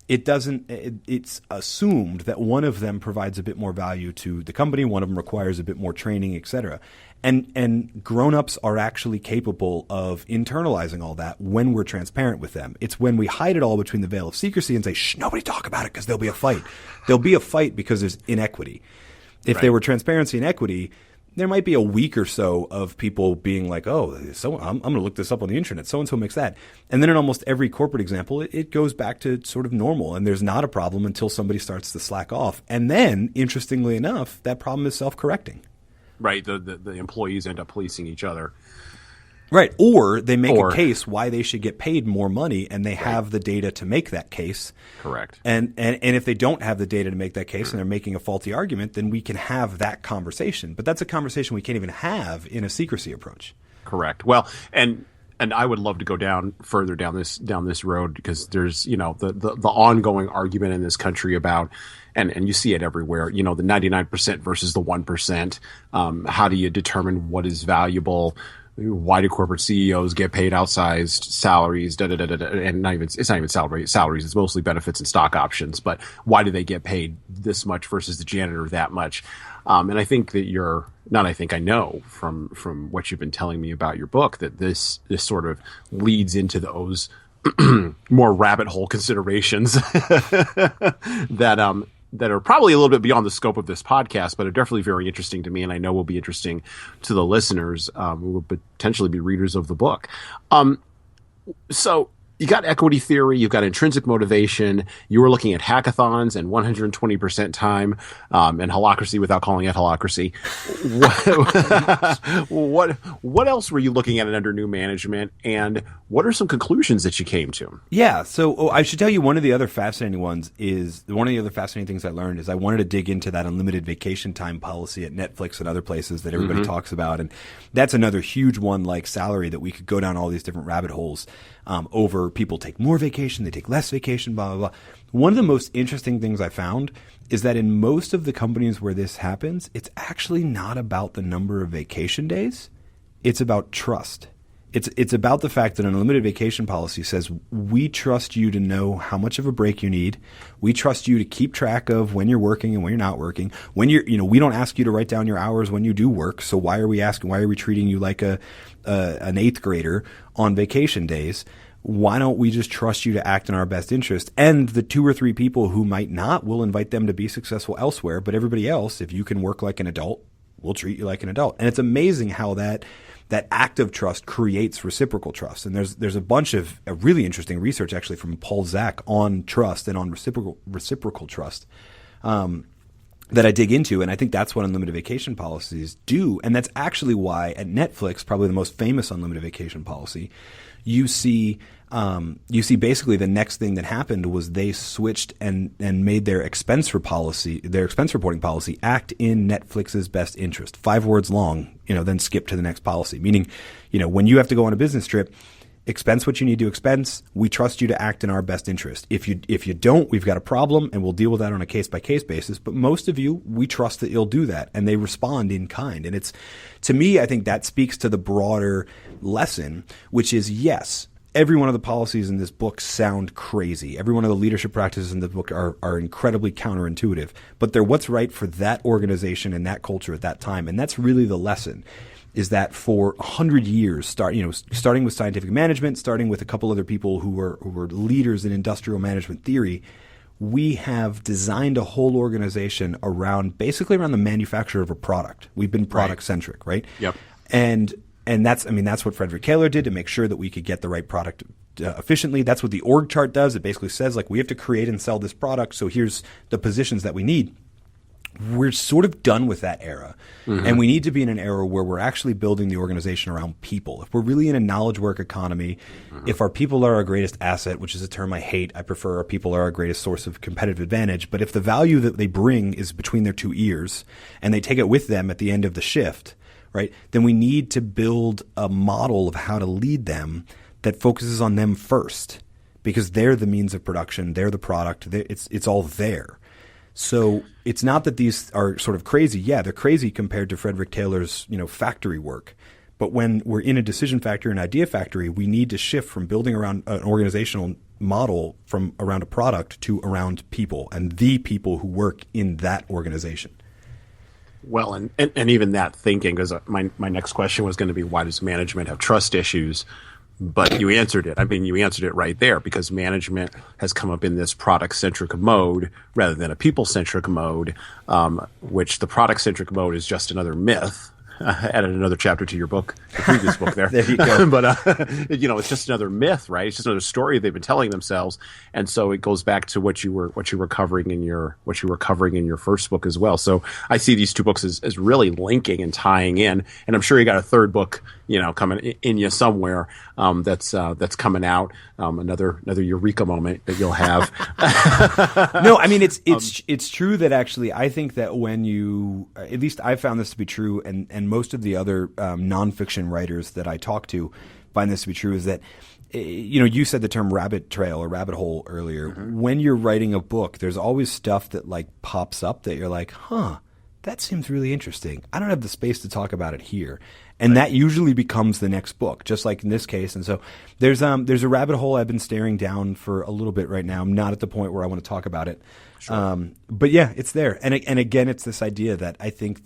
It's assumed that one of them provides a bit more value to the company, one of them requires a bit more training, et cetera. And grown-ups are actually capable of internalizing all that when we're transparent with them. It's when we hide it all between the veil of secrecy and say, shh, nobody talk about it because there'll be a fight. There'll be a fight because there's inequity. If there were transparency and equity, there might be a week or so of people being like, oh, I'm going to look this up on the internet. So-and-so makes that. And then in almost every corporate example, it goes back to sort of normal. And there's not a problem until somebody starts to slack off. And then, interestingly enough, that problem is self-correcting. Right. The employees end up policing each other. Right. Or they make Or- a case why they should get paid more money, and they have the data to make that case. Correct. And if they don't have the data to make that case and they're making a faulty argument, then we can have that conversation. But that's a conversation we can't even have in a secrecy approach. Correct. Well, and I would love to go further down this road, because there's, the ongoing argument in this country about, and you see it everywhere, the 99% versus the 1%. How do you determine what is valuable? Why do corporate CEOs get paid outsized salaries? And it's not even salaries. It's mostly benefits and stock options. But why do they get paid this much versus the janitor that much? And I think that I know from what you've been telling me about your book, that this sort of leads into those more rabbit hole considerations that are probably a little bit beyond the scope of this podcast, but are definitely very interesting to me, and I know will be interesting to the listeners who will potentially be readers of the book. So you got equity theory, you've got intrinsic motivation, you were looking at hackathons and 120% time, and holacracy without calling it holacracy. What else were you looking at under new management, and what are some conclusions that you came to? Yeah, so I should tell you one of the other fascinating things I learned is I wanted to dig into that unlimited vacation time policy at Netflix and other places that everybody talks about, and that's another huge one like salary that we could go down all these different rabbit holes over people take more vacation, they take less vacation, blah, blah, blah. One of the most interesting things I found is that in most of the companies where this happens, it's actually not about the number of vacation days. It's about trust. It's about the fact that an unlimited vacation policy says, we trust you to know how much of a break you need. We trust you to keep track of when you're working and when you're not working. When we don't ask you to write down your hours when you do work. So why are we treating you like an 8th grader on vacation days? Why don't we just trust you to act in our best interest? And the 2 or 3 people who might not, we'll invite them to be successful elsewhere. But everybody else, if you can work like an adult, we'll treat you like an adult. And it's amazing how that act of trust creates reciprocal trust. And there's a bunch of really interesting research actually from Paul Zak on trust and on reciprocal trust that I dig into. And I think that's what unlimited vacation policies do. And that's actually why at Netflix, probably the most famous unlimited vacation policy, you see basically the next thing that happened was they switched and made their expense reporting policy act in Netflix's best interest. 5 words long, then skip to the next policy. Meaning, when you have to go on a business trip, expense what you need to expense. We trust you to act in our best interest. If you don't, we've got a problem and we'll deal with that on a case by case basis. But most of you, we trust that you'll do that, and they respond in kind. And to me, I think that speaks to the broader lesson, which is yes, every one of the policies in this book sound crazy. Every one of the leadership practices in the book are incredibly counterintuitive, but they're what's right for that organization and that culture at that time. And that's really the lesson. Is that for 100 years, starting with scientific management, starting with a couple other people who were leaders in industrial management theory, we have designed a whole organization around the manufacture of a product. We've been product centric, right? Yep. And that's what Frederick Taylor did to make sure that we could get the right product efficiently. That's what the org chart does. It basically says we have to create and sell this product. So here's the positions that we need. We're sort of done with that era. And we need to be in an era where we're actually building the organization around people. If we're really in a knowledge work economy, if our people are our greatest asset, which is a term I hate, I prefer our people are our greatest source of competitive advantage. But if the value that they bring is between their 2 ears and they take it with them at the end of the shift, right, then we need to build a model of how to lead them that focuses on them first, because they're the means of production, they're the product, it's all there. So it's not that these are sort of crazy. Yeah, they're crazy compared to Frederick Taylor's, factory work. But when we're in a decision factory, an idea factory, we need to shift from building around an organizational model from around a product to around people and the people who work in that organization. Well, and even that thinking, because my next question was going to be, why does management have trust issues? But you answered it. You answered it right there, because management has come up in this product-centric mode rather than a people-centric mode, which the product-centric mode is just another myth. Added another chapter to your book, the previous book there. There you go. But, it's just another myth, right? It's just another story they've been telling themselves. And so it goes back to what you were covering in your first book as well. So I see these 2 books as really linking and tying in. And I'm sure you got a 3rd book coming in you somewhere. That's coming out. Another eureka moment that you'll have. No, I mean it's true that actually I think that when you, at least I found this to be true, and most of the other nonfiction writers that I talk to find this to be true, is that you said the term rabbit trail or rabbit hole earlier. Mm-hmm. When you're writing a book, there's always stuff that like pops up that you're like, huh, that seems really interesting. I don't have the space to talk about it here. And that usually becomes the next book, just like in this case. And so there's a rabbit hole I've been staring down for a little bit right now. I'm not at the point where I want to talk about it. Sure. But yeah, it's there. And again, it's this idea that I think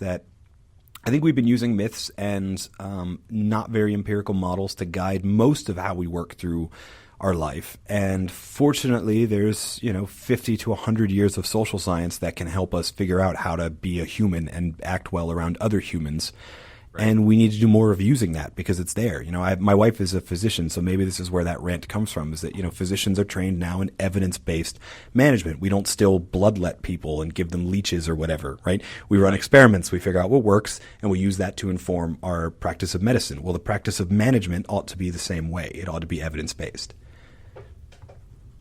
we've been using myths and not very empirical models to guide most of how we work through our life. And fortunately, there's 50 to 100 years of social science that can help us figure out how to be a human and act well around other humans. Right. And we need to do more of using that because it's there. My wife is a physician, so maybe this is where that rant comes from, is that, physicians are trained now in evidence-based management. We don't still bloodlet people and give them leeches or whatever, right? We run experiments, we figure out what works, and we use that to inform our practice of medicine. Well, the practice of management ought to be the same way. It ought to be evidence-based.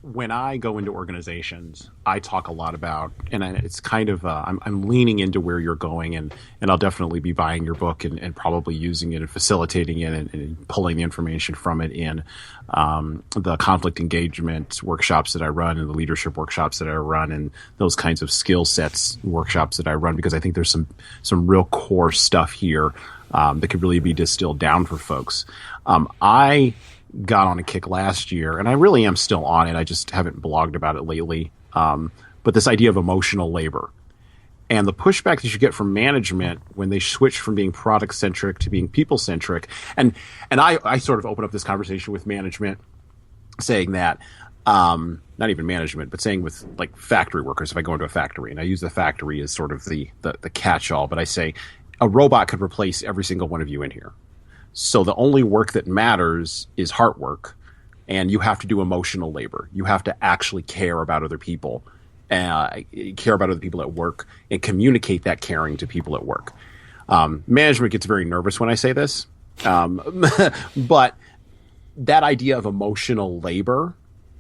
When I go into organizations, I talk a lot about, and it's kind of, I'm leaning into where you're going, and I'll definitely be buying your book and probably using it and facilitating it and pulling the information from it in the conflict engagement workshops that I run and the leadership workshops that I run and those kinds of skill sets workshops that I run, because I think there's some real core stuff here that could really be distilled down for folks. I got on a kick last year, and I really am still on it. I just haven't blogged about it lately. But this idea of emotional labor and the pushback that you get from management when they switch from being product centric to being people centric. And I sort of open up this conversation with management saying that, not even management, but saying with like factory workers, if I go into a factory, and I use the factory as sort of the catch all, but I say a robot could replace every single one of you in here. So the only work that matters is heart work, and you have to do emotional labor. You have to actually care about other people, care about other people at work, and communicate that caring to people at work. Management gets very nervous when I say this, but that idea of emotional labor,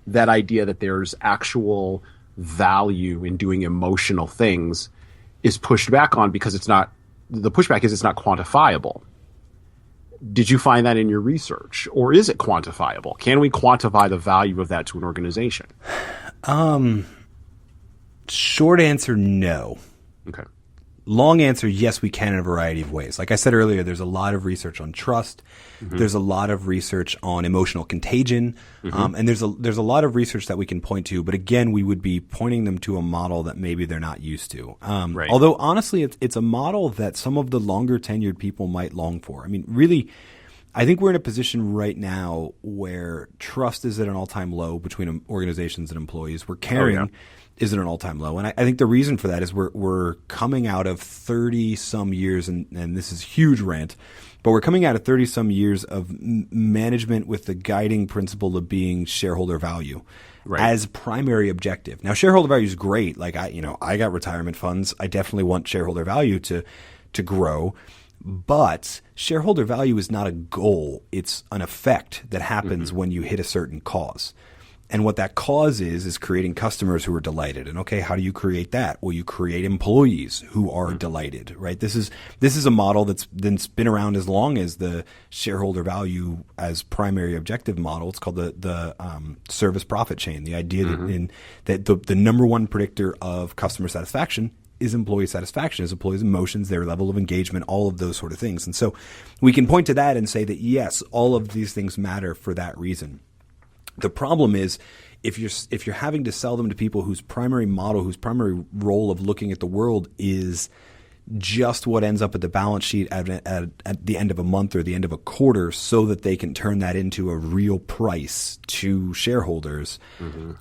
that idea that there's actual value in doing emotional things, is pushed back on because the pushback is it's not quantifiable. Did you find that in your research, or is it quantifiable? Can we quantify the value of that to an organization? Short answer, no. Okay. Long answer, yes, we can in a variety of ways. Like I said earlier, there's a lot of research on trust. Mm-hmm. There's a lot of research on emotional contagion. Mm-hmm. And there's a lot of research that we can point to. But again, we would be pointing them to a model that maybe they're not used to. Right. Although, honestly, it's a model that some of the longer tenured people might long for. I mean, really, I think we're in a position right now where trust is at an all-time low between organizations and employees. Where caring is at an all-time low. And I think the reason for that is we're coming out of 30-some years, and this is a huge rant, but we're coming out of 30-some years of management with the guiding principle of being shareholder value as primary objective. Now, shareholder value is great. Like I got retirement funds. I definitely want shareholder value to grow. But shareholder value is not a goal. It's an effect that happens when you hit a certain cause. And what that cause is creating customers who are delighted. And okay, how do you create that? Well, you create employees who are delighted, right? This is a model that's been around as long as the shareholder value as primary objective model. It's called the service profit chain. The idea that the number one predictor of customer satisfaction is employee satisfaction, is employees' emotions, their level of engagement, all of those sort of things. And so we can point to that and say that yes, all of these things matter for that reason. The problem is if you're having to sell them to people whose primary model, whose primary role of looking at the world is just what ends up at the balance sheet at the end of a month or the end of a quarter so that they can turn that into a real price to shareholders,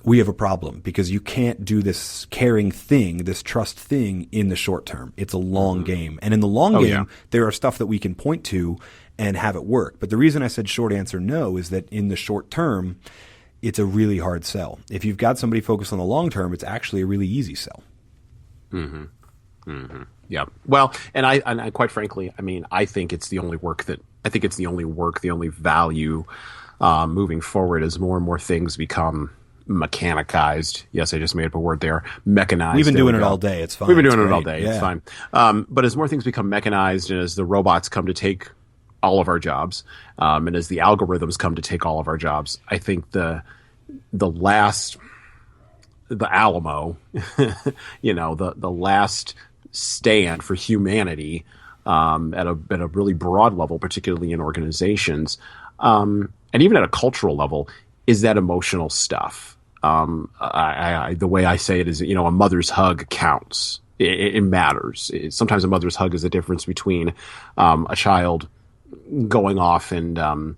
we have a problem because you can't do this caring thing, this trust thing in the short term. It's a long game. And in the long game, there are stuff that we can point to and have it work. But the reason I said short answer no is that in the short term, it's a really hard sell. If you've got somebody focused on the long term, it's actually a really easy sell. Yeah. Well, and I quite frankly, I mean, I think it's the only work that I think it's the only work, the only value moving forward as more and more things become mechanized. Yes, I just made up a word there. Mechanized. We've been doing it all day. It's fine. We've been It's doing it all great. day. Yeah. It's fine. But as more things become mechanized and as the robots come to take all of our jobs, and as the algorithms come to take all of our jobs, I think the Alamo, the last stand for humanity at a really broad level, particularly in organizations, and even at a cultural level, is that emotional stuff. The way I say it is, a mother's hug counts. It matters. Sometimes a mother's hug is the difference between a child going off and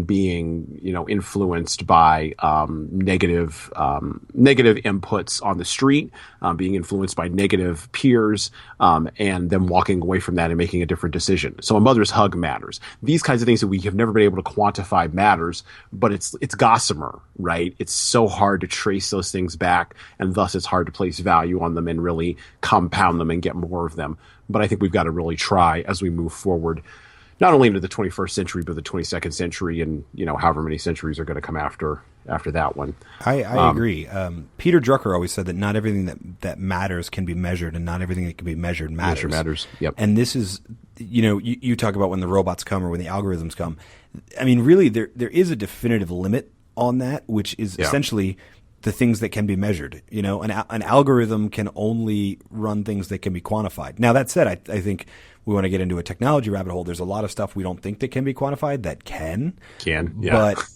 being, influenced by negative inputs on the street, being influenced by negative peers, and them walking away from that and making a different decision. So a mother's hug matters. These kinds of things that we have never been able to quantify matters, but it's gossamer, right? It's so hard to trace those things back, and thus it's hard to place value on them and really compound them and get more of them. But I think we've got to really try as we move forward, not only into the 21st century, but the 22nd century, and however many centuries are going to come after that one. I agree. Peter Drucker always said that not everything that matters can be measured, and not everything that can be measured matters. Matters. Yep. And this is, you talk about when the robots come or when the algorithms come. I mean, really, there is a definitive limit on that, which is essentially the things that can be measured. An algorithm can only run things that can be quantified. Now, that said, I think we want to get into a technology rabbit hole. There's a lot of stuff we don't think that can be quantified that can. Yeah. But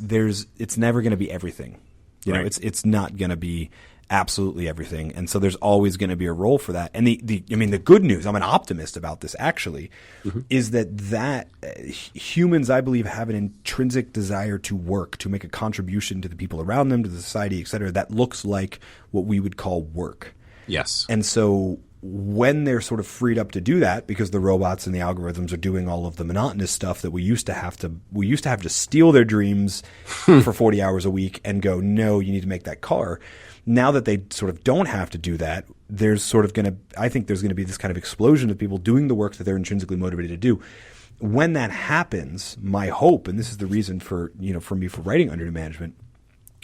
it's never going to be everything. Right. It's not going to be absolutely everything. And so there's always going to be a role for that. And the good news, I'm an optimist about this actually, is that humans, I believe, have an intrinsic desire to work, to make a contribution to the people around them, to the society, et cetera, that looks like what we would call work. Yes. And so when they're sort of freed up to do that, because the robots and the algorithms are doing all of the monotonous stuff that we used to have to steal their dreams for 40 hours a week and go, no, you need to make that car. Now that they sort of don't have to do that, I think there's going to be this kind of explosion of people doing the work that they're intrinsically motivated to do. When that happens, my hope, and this is the reason for me for writing Under New Management,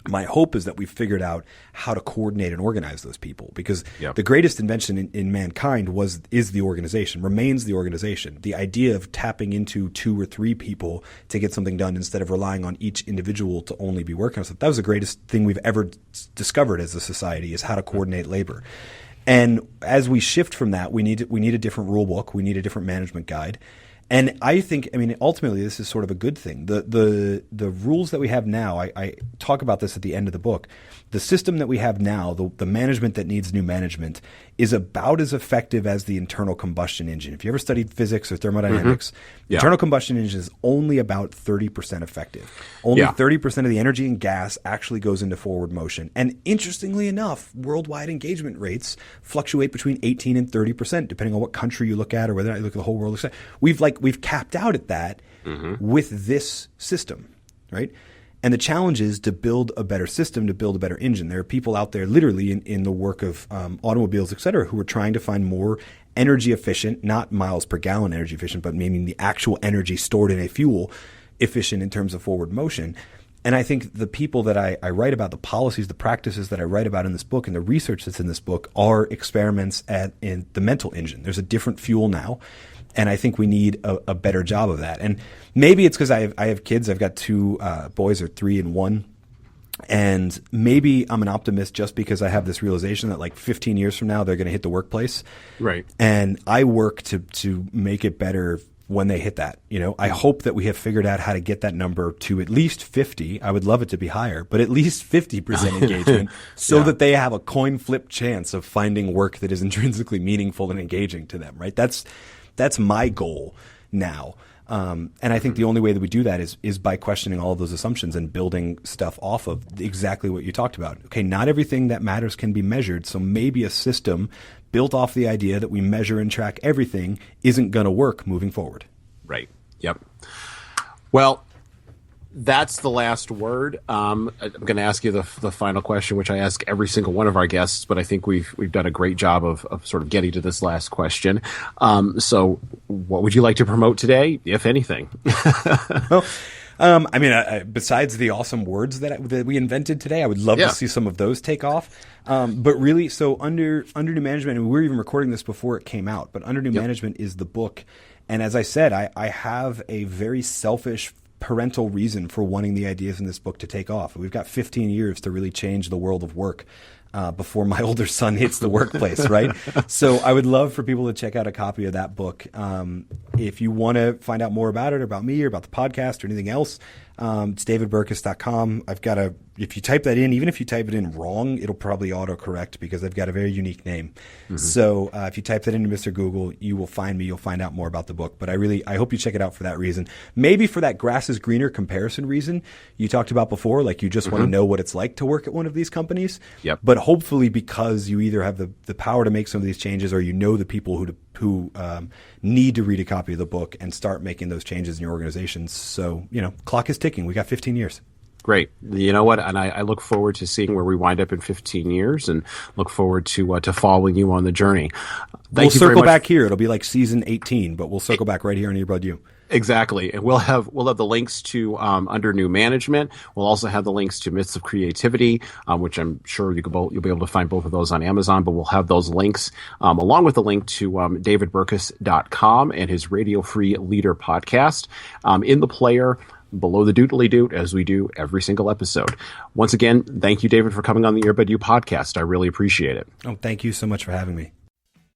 my hope is that we've figured out how to coordinate and organize those people, because the greatest invention in mankind is the organization, remains the organization. The idea of tapping into 2 or 3 people to get something done instead of relying on each individual to only be working on something. That was the greatest thing we've ever discovered as a society, is how to coordinate labor. And as we shift from that, we need a different rule book. We need a different management guide. And I think, ultimately, this is sort of a good thing. The rules that we have now, I talk about this at the end of the book. The system that we have now, the management that needs new management, is about as effective as the internal combustion engine. If you ever studied physics or thermodynamics, internal combustion engine is only about 30% effective. Only 30% of the energy and gas actually goes into forward motion. And interestingly enough, worldwide engagement rates fluctuate between 18 and 30%, depending on what country you look at or whether or not you look at the whole world. We've capped out at that with this system, right? And the challenge is to build a better system, to build a better engine. There are people out there literally in the work of automobiles, et cetera, who are trying to find more energy efficient, not miles per gallon energy efficient, but meaning the actual energy stored in a fuel efficient in terms of forward motion. And I think the people that I write about, the policies, the practices that I write about in this book and the research that's in this book are experiments in the mental engine. There's a different fuel now. And I think we need a better job of that. And maybe it's because I have kids. I've got 2 boys, or 3 and 1. And maybe I'm an optimist just because I have this realization that like 15 years from now, they're going to hit the workplace. Right. And I work to make it better when they hit that. I hope that we have figured out how to get that number to at least 50. I would love it to be higher, but at least 50% engagement so that they have a coin flip chance of finding work that is intrinsically meaningful and engaging to them, right? That's my goal now. And I think the only way that we do that is by questioning all of those assumptions and building stuff off of exactly what you talked about. Okay, not everything that matters can be measured, so maybe a system built off the idea that we measure and track everything isn't going to work moving forward. Right. Yep. Well, that's the last word. I'm going to ask you the final question, which I ask every single one of our guests, but I think we've done a great job of sort of getting to this last question. So what would you like to promote today, if anything? Well, besides the awesome words that we invented today, I would love to see some of those take off. But really, so under New Management, and we were even recording this before it came out, but Under New Management is the book. And as I said, I have a very selfish parental reason for wanting the ideas in this book to take off. We've got 15 years to really change the world of work before my older son hits the workplace, right? So I would love for people to check out a copy of that book. If you want to find out more about it, or about me, or about the podcast, or anything else, it's davidburkus.com. If you type that in, even if you type it in wrong, it'll probably autocorrect because I've got a very unique name. Mm-hmm. So if you type that into Mr. Google, you will find me. You'll find out more about the book. But I hope you check it out for that reason. Maybe for that grass is greener comparison reason you talked about before, like you just want to know what it's like to work at one of these companies. Yep. But hopefully because you either have the power to make some of these changes, or you know the people who need to read a copy of the book and start making those changes in your organizations. So, clock is ticking. We got 15 years. Great. You know what? And I look forward to seeing where we wind up in 15 years, and look forward to following you on the journey. We'll circle back here. It'll be like season 18, but we'll circle back right here on Earbud U. Exactly. And we'll have the links to Under New Management. We'll also have the links to Myths of Creativity, which I'm sure you'll be able to find both of those on Amazon, but we'll have those links along with the link to davidburkus.com and his Radio Free Leader podcast in the player below the doodly doot, as we do every single episode. Once again, thank you, David, for coming on the Earbud U podcast. I really appreciate it. Oh, thank you so much for having me.